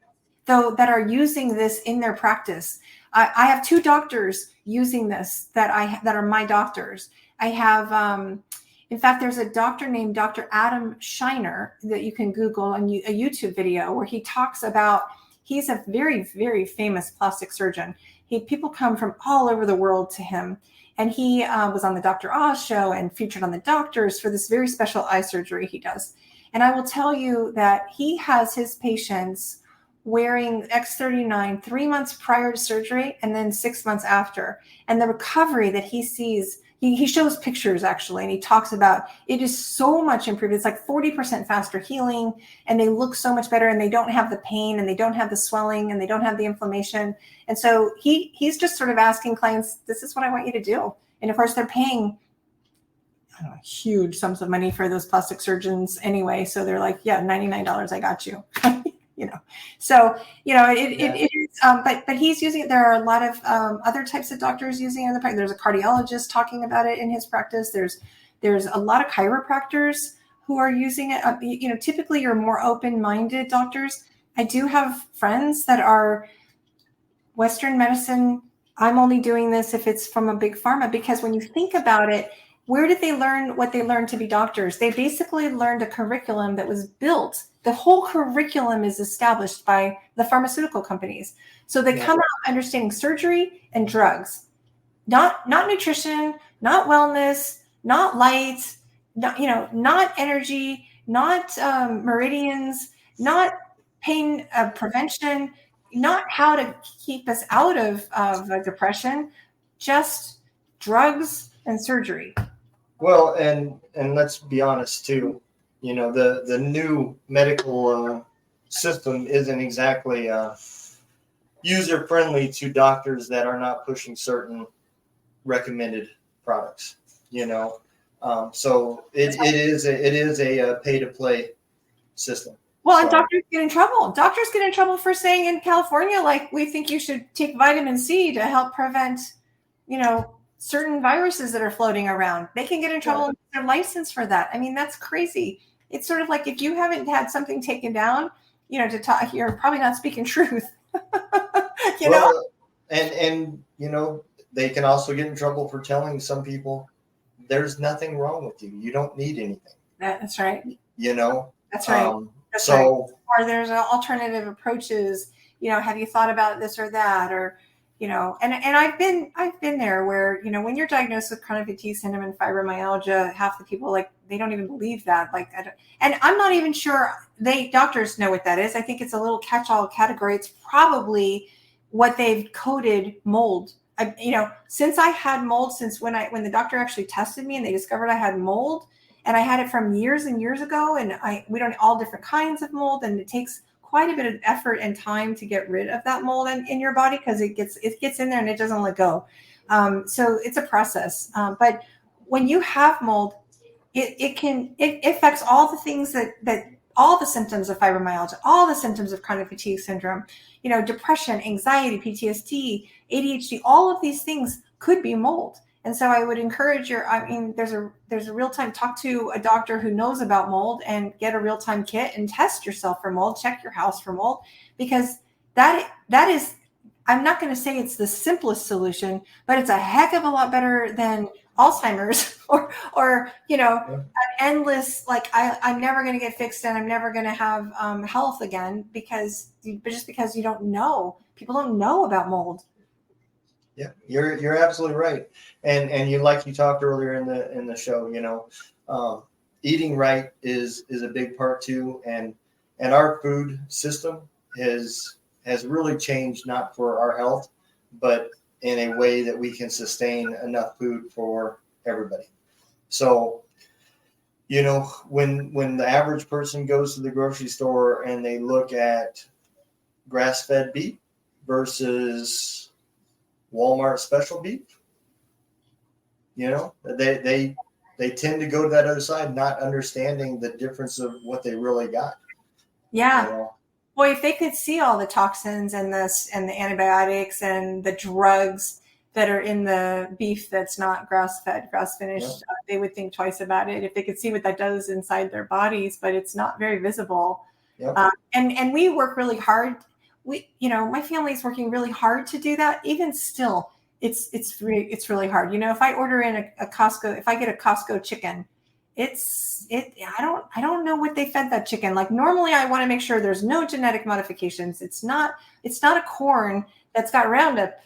though that are using this in their practice. I have 2 doctors using this that are my doctors. I have, in fact, there's a doctor named Dr. Adam Shiner that you can Google on a YouTube video where he talks about, he's a very, very famous plastic surgeon. People come from all over the world to him. And he was on the Dr. Oz show and featured on The Doctors for this very special eye surgery he does. And I will tell you that he has his patients wearing X39 3 months prior to surgery and then 6 months after. And the recovery that he sees, he shows pictures actually, and he talks about it is so much improved. It's like 40% faster healing, and they look so much better, and they don't have the pain, and they don't have the swelling, and they don't have the inflammation. And so he's just sort of asking clients, this is what I want you to do. And of course, they're paying huge sums of money for those plastic surgeons anyway. So they're like, yeah, $99, I got you. So, it is, but he's using it. There are a lot of other types of doctors using it in the practice. There's a cardiologist talking about it in his practice. There's a lot of chiropractors who are using it. Typically you're more open-minded doctors. I do have friends that are Western medicine. I'm only doing this if it's from a big pharma, because when you think about it, where did they learn what they learned to be doctors? They basically learned a curriculum that was built. The whole curriculum is established by the pharmaceutical companies. So they come out understanding surgery and drugs, not nutrition, not wellness, not light, not energy, not meridians, not pain prevention, not how to keep us out of depression, just drugs and surgery. Well, and let's be honest too. The new medical system isn't exactly user friendly to doctors that are not pushing certain recommended products. So it is a pay to play system. Well, and doctors get in trouble. Doctors get in trouble for saying in California, like, we think you should take vitamin C to help prevent, certain viruses that are floating around. They can get in trouble and get their license for that. I mean, that's crazy. It's sort of like, if you haven't had something taken down, to talk, you're probably not speaking truth. know? And they can also get in trouble for telling some people there's nothing wrong with you. You don't need anything. That's right. That's right. That's right. Or there's alternative approaches. Have you thought about this or that? Or, and I've been there where, when you're diagnosed with chronic fatigue syndrome and fibromyalgia, half the people, they don't even believe that. And I'm not even sure doctors know what that is. I think it's a little catch-all category. It's probably what they've coded mold. Since I had mold, since when the doctor actually tested me and they discovered I had mold, and I had it from years and years ago, and we don't all different kinds of mold, and it takes quite a bit of effort and time to get rid of that mold in your body, because it gets in there and it doesn't let go. So it's a process. But when you have mold, it affects all the things that all the symptoms of fibromyalgia, all the symptoms of chronic fatigue syndrome, depression, anxiety, PTSD, ADHD, all of these things could be mold. And so I would encourage there's a real-time, talk to a doctor who knows about mold and get a real-time kit and test yourself for mold, check your house for mold, because that is, I'm not going to say it's the simplest solution, but it's a heck of a lot better than Alzheimer's or an endless, I'm never going to get fixed and I'm never going to have health again, because you don't know. People don't know about mold. Yeah, you're absolutely right. And you talked earlier in the show, eating right is a big part too. And our food system has really changed, not for our health, but in a way that we can sustain enough food for everybody. So, when the average person goes to the grocery store and they look at grass-fed beef versus Walmart special beef, they tend to go to that other side, not understanding the difference of what they really got. Yeah. Boy, if they could see all the toxins and the antibiotics and the drugs that are in the beef that's not grass-fed, grass-finished, they would think twice about it if they could see what that does inside their bodies, but it's not very visible. Yep. And we work really hard. My family's working really hard to do that. Even still, it's really hard. If I order in a Costco, if I get a Costco chicken, I don't know what they fed that chicken. Normally I want to make sure there's no genetic modifications. It's not a corn that's got Roundup,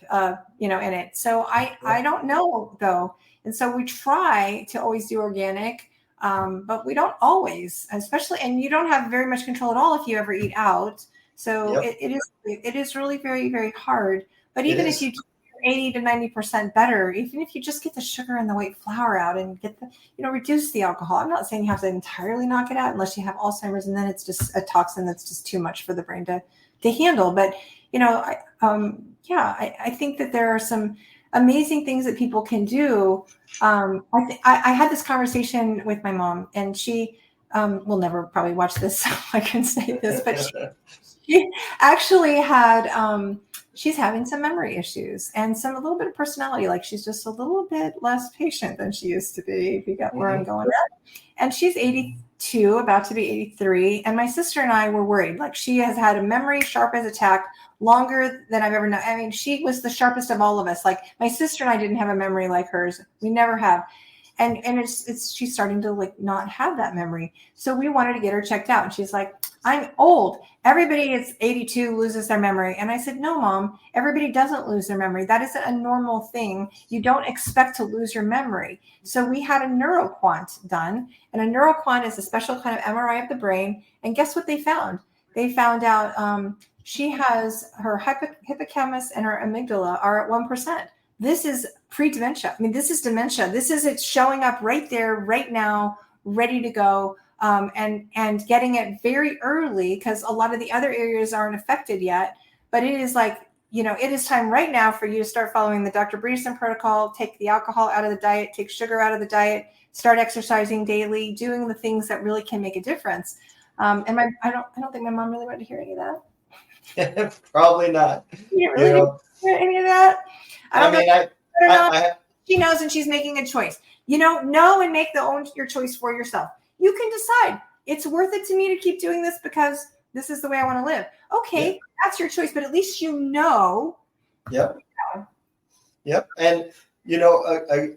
in it. So I don't know though. And so we try to always do organic, but we don't always, especially, and you don't have very much control at all if you ever eat out. So it is really very, very hard. But even if you do 80 to 90% better, even if you just get the sugar and the white flour out and get reduce the alcohol. I'm not saying you have to entirely knock it out unless you have Alzheimer's, and then it's just a toxin that's just too much for the brain to handle. But I think that there are some amazing things that people can do. I had this conversation with my mom, and she will never probably watch this, so I can say this, but she actually had, she's having some memory issues and a little bit of personality. She's just a little bit less patient than she used to be, if you got where I'm going at. And she's 82, about to be 83. And my sister and I were worried. She has had a memory sharp as a tack longer than I've ever known. I mean, she was the sharpest of all of us. My sister and I didn't have a memory like hers. We never have. And she's starting to not have that memory. So we wanted to get her checked out. And she's like, I'm old. Everybody is 82 loses their memory. And I said, no, Mom, everybody doesn't lose their memory. That isn't a normal thing. You don't expect to lose your memory. So we had a neuroquant done. And a neuroquant is a special kind of MRI of the brain. And guess what they found? They found out she has her hippocampus and her amygdala are at 1%. This is pre-dementia. I mean, this is dementia. This is it showing up right there, right now, ready to go. and getting it very early, because a lot of the other areas aren't affected yet. But it is like, it is time right now for you to start following the Dr. Bredesen protocol, take the alcohol out of the diet, take sugar out of the diet, start exercising daily, doing the things that really can make a difference. And I don't think my mom really wanted to hear any of that. Probably not. You didn't really hear any of that? I don't know. She knows, and she's making a choice. Know and make your choice for yourself. You can decide it's worth it to me to keep doing this because this is the way I want to live. Okay, that's your choice, but at least you know. Yep. Yep. And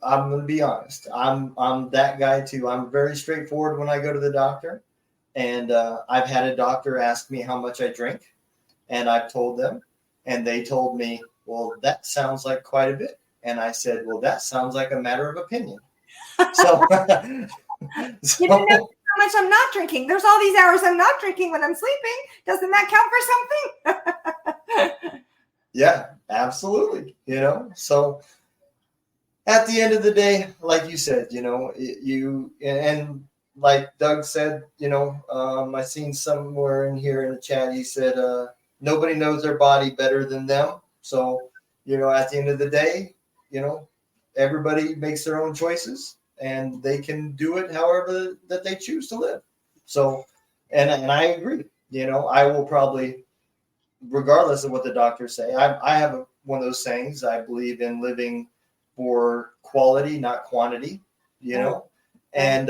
I'm going to be honest. I'm that guy too. I'm very straightforward when I go to the doctor, and I've had a doctor ask me how much I drink, and I've told them, and they told me, well, that sounds like quite a bit. And I said, well, that sounds like a matter of opinion. So, you didn't know how much I'm not drinking. There's all these hours I'm not drinking when I'm sleeping. Doesn't that count for something? Yeah, absolutely. So at the end of the day, like you said, and like Doug said, I seen somewhere in here in the chat, he said, nobody knows their body better than them. So, at the end of the day, everybody makes their own choices, and they can do it however that they choose to live. So, and I agree, I will probably, regardless of what the doctors say, I have one of those sayings. I believe in living for quality, not quantity, and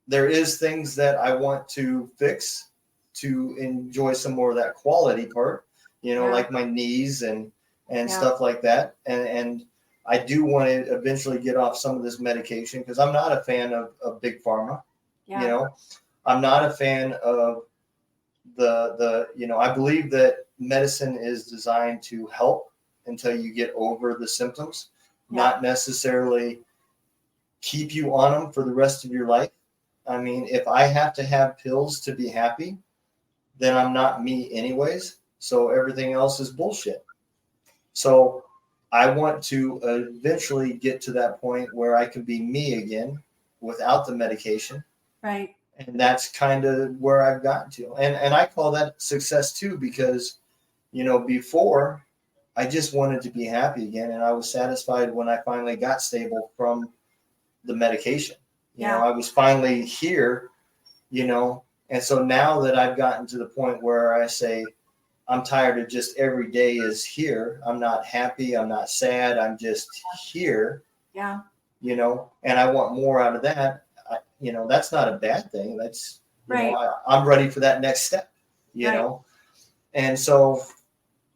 there is things that I want to fix to enjoy some more of that quality part, like my knees and stuff like that. And I do want to eventually get off some of this medication, because I'm not a fan of big pharma. I'm not a fan of I believe that medicine is designed to help until you get over the symptoms, not necessarily keep you on them for the rest of your life. I mean, if I have to have pills to be happy, then I'm not me anyways. So everything else is bullshit. So I want to eventually get to that point where I can be me again without the medication. Right. And that's kind of where I've gotten to. And I call that success too, because, before I just wanted to be happy again. And I was satisfied when I finally got stable from the medication. I was finally here, and so now that I've gotten to the point where I say, I'm tired of just every day is here. I'm not happy. I'm not sad. I'm just here. Yeah. And I want more out of that. That's not a bad thing. That's, right. I'm ready for that next step, And so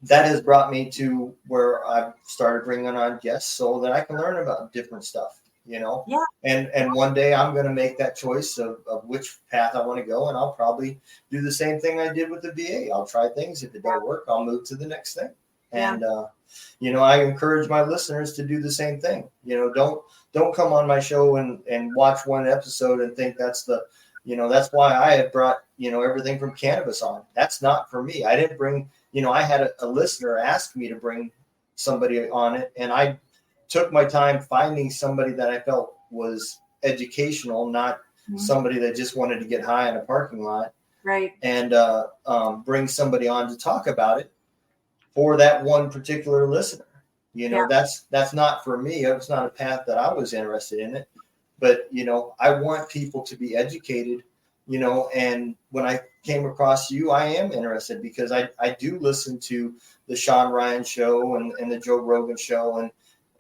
that has brought me to where I've started bringing on guests so that I can learn about different stuff, and one day I'm going to make that choice of which path I want to go. And I'll probably do the same thing I did with the VA. I'll try things. If it don't work, I'll move to the next thing. And, I encourage my listeners to do the same thing. Don't come on my show and watch one episode and think that's that's why I have brought, everything from cannabis on. That's not for me. I didn't bring, I had a listener ask me to bring somebody on it, and I took my time finding somebody that I felt was educational, not somebody that just wanted to get high in a parking lot. Right. And bring somebody on to talk about it for that one particular listener. That's not for me. It's not a path that I was interested in it. But, I want people to be educated, and when I came across you, I am interested because I do listen to the Sean Ryan show and the Joe Rogan show.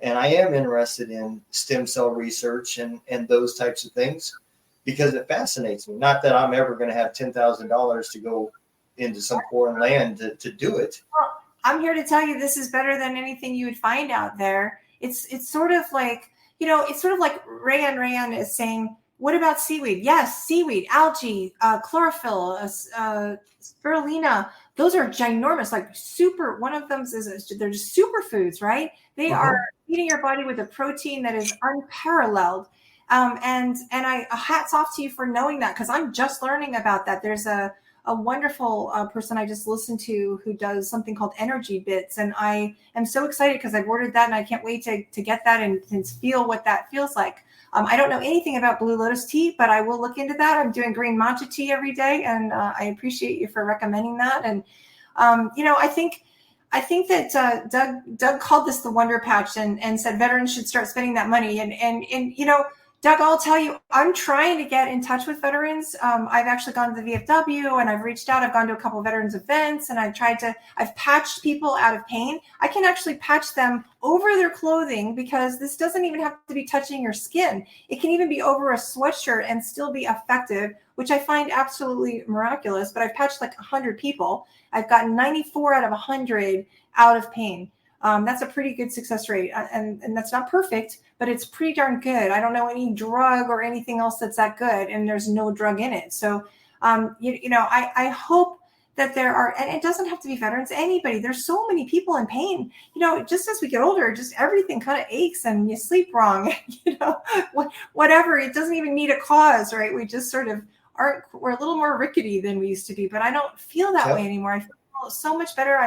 And I am interested in stem cell research and those types of things because it fascinates me. Not that I'm ever going to have $10,000 to go into some foreign land to do it. Well, I'm here to tell you this is better than anything you would find out there. It's sort of like, it's sort of like Rayan is saying, what about seaweed? Yes, seaweed, algae, chlorophyll, spirulina. Those are ginormous, like super. One of them they're just superfoods, right? They are feeding your body with a protein that is unparalleled. And I hats off to you for knowing that, because I'm just learning about that. There's a wonderful person I just listened to who does something called energy bits. And I am so excited because I've ordered that and I can't wait to get that and feel what that feels like. I don't know anything about Blue Lotus tea, but I will look into that. I'm doing green matcha tea every day, and I appreciate you for recommending that. And I think that Doug called this the Wonder Patch and said veterans should start spending that money. And Doug, I'll tell you, I'm trying to get in touch with veterans. I've actually gone to the VFW and I've reached out. I've gone to a couple of veterans events and I've patched people out of pain. I can actually patch them over their clothing because this doesn't even have to be touching your skin. It can even be over a sweatshirt and still be effective, which I find absolutely miraculous. But I've patched like 100 people. I've gotten 94 out of 100 out of pain. That's a pretty good success rate. And that's not perfect, but it's pretty darn good. I don't know any drug or anything else that's that good, and there's no drug in it. So, I hope that there are, and it doesn't have to be veterans, anybody. There's so many people in pain. Just as we get older, just everything kind of aches and you sleep wrong, whatever. It doesn't even need a cause, right? We just sort of we're a little more rickety than we used to be, but I don't feel that way anymore. I feel so much better.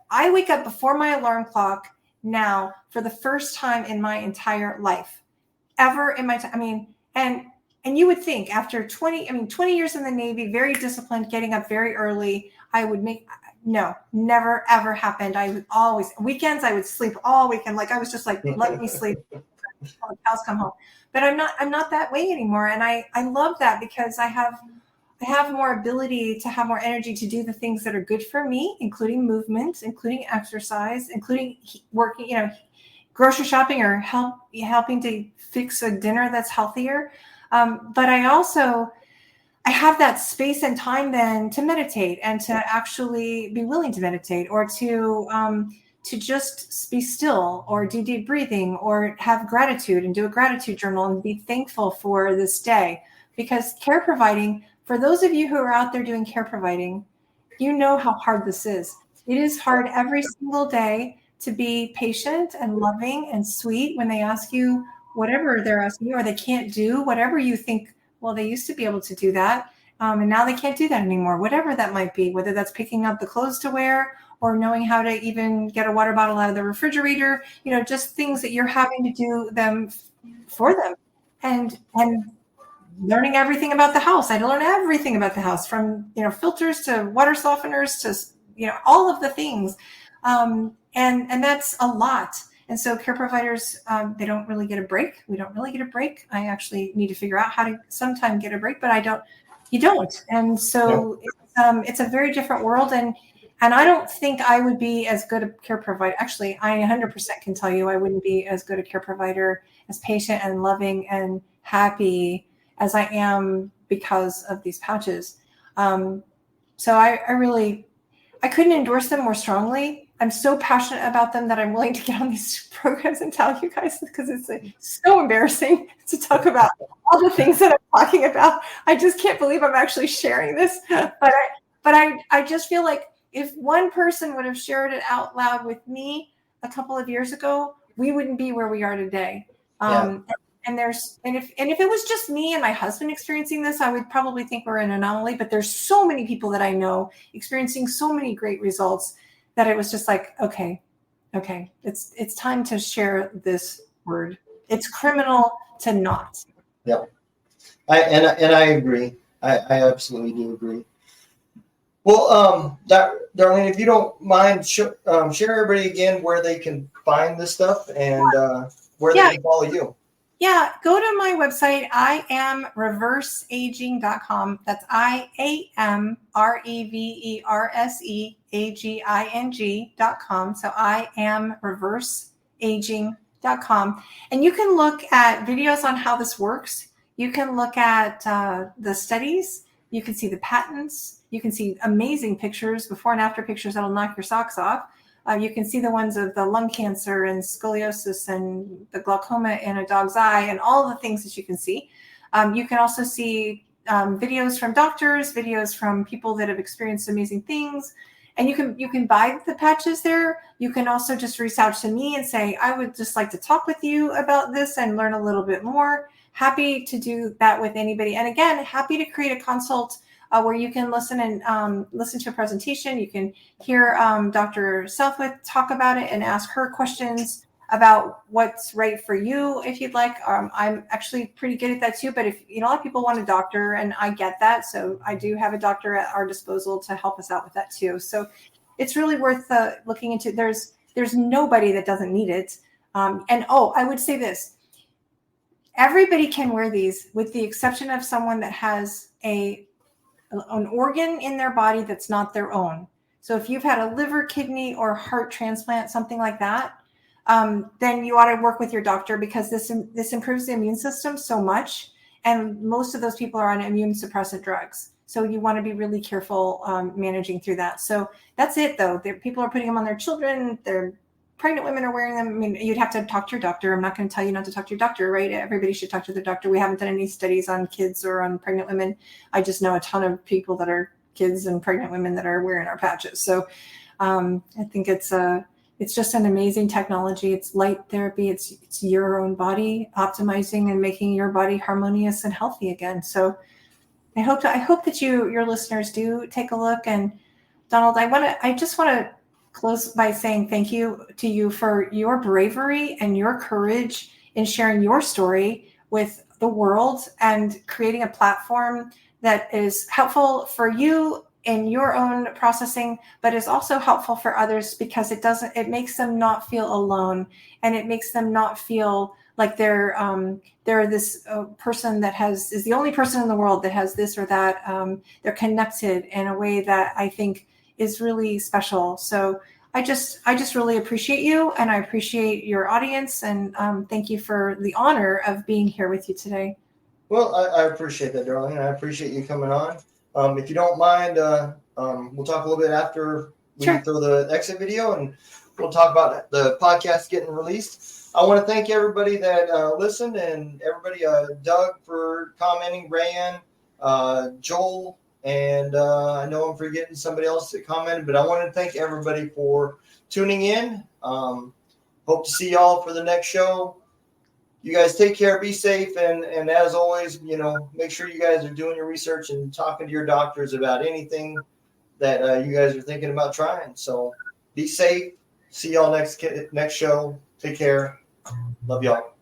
I wake up before my alarm clock now for the first time in my entire life, ever in my time. And you would think after 20 years in the Navy, very disciplined, getting up very early, never, ever happened. I would always, weekends, I would sleep all weekend. Like I was just like, let me sleep until the cows come home. But I'm not that way anymore. And I love that because I have more ability to have more energy to do the things that are good for me, including movement, including exercise, including working, grocery shopping or helping to fix a dinner that's healthier. But I have that space and time then to meditate and to actually be willing to meditate or to just be still or do deep breathing or have gratitude and do a gratitude journal and be thankful for this day. Because care providing, for those of you who are out there doing care providing, you know how hard this is. It is hard every single day to be patient and loving and sweet when they ask you whatever they're asking you, or they can't do whatever you think, well, they used to be able to do that. And now they can't do that anymore, whatever that might be, whether that's picking up the clothes to wear or knowing how to even get a water bottle out of the refrigerator, just things that you're having to do them for them. And learning everything about the house. I had to learn everything about the house, from filters to water softeners to all of the things, and that's a lot. And so care providers, they don't really get a break. We don't really get a break. I actually need to figure out how to sometime get a break, but you don't. And so it's a very different world. And I don't think I would be as good a care provider. Actually, I 100% can tell you I wouldn't be as good a care provider, as patient and loving and happy as I am because of these pouches. So I couldn't endorse them more strongly. I'm so passionate about them that I'm willing to get on these programs and tell you guys, because it's so embarrassing to talk about all the things that I'm talking about. I just can't believe I'm actually sharing this. But I just feel like if one person would have shared it out loud with me a couple of years ago, we wouldn't be where we are today. And if it was just me and my husband experiencing this, I would probably think we're an anomaly. But there's so many people that I know experiencing so many great results that it was just like, okay, it's time to share this word. It's criminal to not. Yep. I agree. I absolutely do agree. Well, Darlene, if you don't mind, share everybody again where they can find this stuff and where they can follow you. Yeah, go to my website, IamReverseAging.com. That's IamReverseAging.com. So IamReverseAging.com. And you can look at videos on how this works. You can look at the studies. You can see the patents. You can see amazing pictures, before and after pictures that'll knock your socks off. You can see the ones of the lung cancer and scoliosis and the glaucoma in a dog's eye and all the things that you can see. You can also see videos from doctors, videos from people that have experienced amazing things. And you can buy the patches there. You can also just reach out to me and say, I would just like to talk with you about this and learn a little bit more. Happy to do that with anybody. And again, happy to create a consult where you can listen and listen to a presentation. You can hear Dr. Southwick talk about it and ask her questions. about what's right for you if you'd like. I'm actually pretty good at that too, but if a lot of people want a doctor, and I get that. So I do have a doctor at our disposal to help us out with that too. So it's really worth looking into. There's nobody that doesn't need it. I would say this. Everybody can wear these with the exception of someone that has an organ in their body that's not their own. So if you've had a liver, kidney, or heart transplant, something like that, then you ought to work with your doctor, because this improves the immune system so much. And most of those people are on immune suppressant drugs. So you want to be really careful managing through that. So that's it, though. People are putting them on their children. Their pregnant women are wearing them. I mean, you'd have to talk to your doctor. I'm not going to tell you not to talk to your doctor, right? Everybody should talk to their doctor. We haven't done any studies on kids or on pregnant women. I just know a ton of people that are kids and pregnant women that are wearing our patches. So I think it's just an amazing technology. It's light therapy. It's your own body optimizing and making your body harmonious and healthy again. So I hope that your listeners do take a look. And Donald, I just want to close by saying thank you to you for your bravery and your courage in sharing your story with the world and creating a platform that is helpful for you in your own processing, but is also helpful for others, because it makes them not feel alone, and it makes them not feel like they're this person that is the only person in the world that has this or that. They're connected in a way that I think is really special. So I just really appreciate you, and I appreciate your audience, and thank you for the honor of being here with you today. Well, I appreciate that, Darlene. I appreciate you coming on. If you don't mind, we'll talk a little bit after we throw the exit video, and we'll talk about the podcast getting released. I want to thank everybody that listened, and everybody, Doug for commenting, Rayan, Joel, and I know I'm forgetting somebody else that commented, but I want to thank everybody for tuning in. Hope to see y'all for the next show. You guys take care, be safe, and as always, make sure you guys are doing your research and talking to your doctors about anything that you guys are thinking about trying. So be safe. See y'all next show. Take care. Love y'all.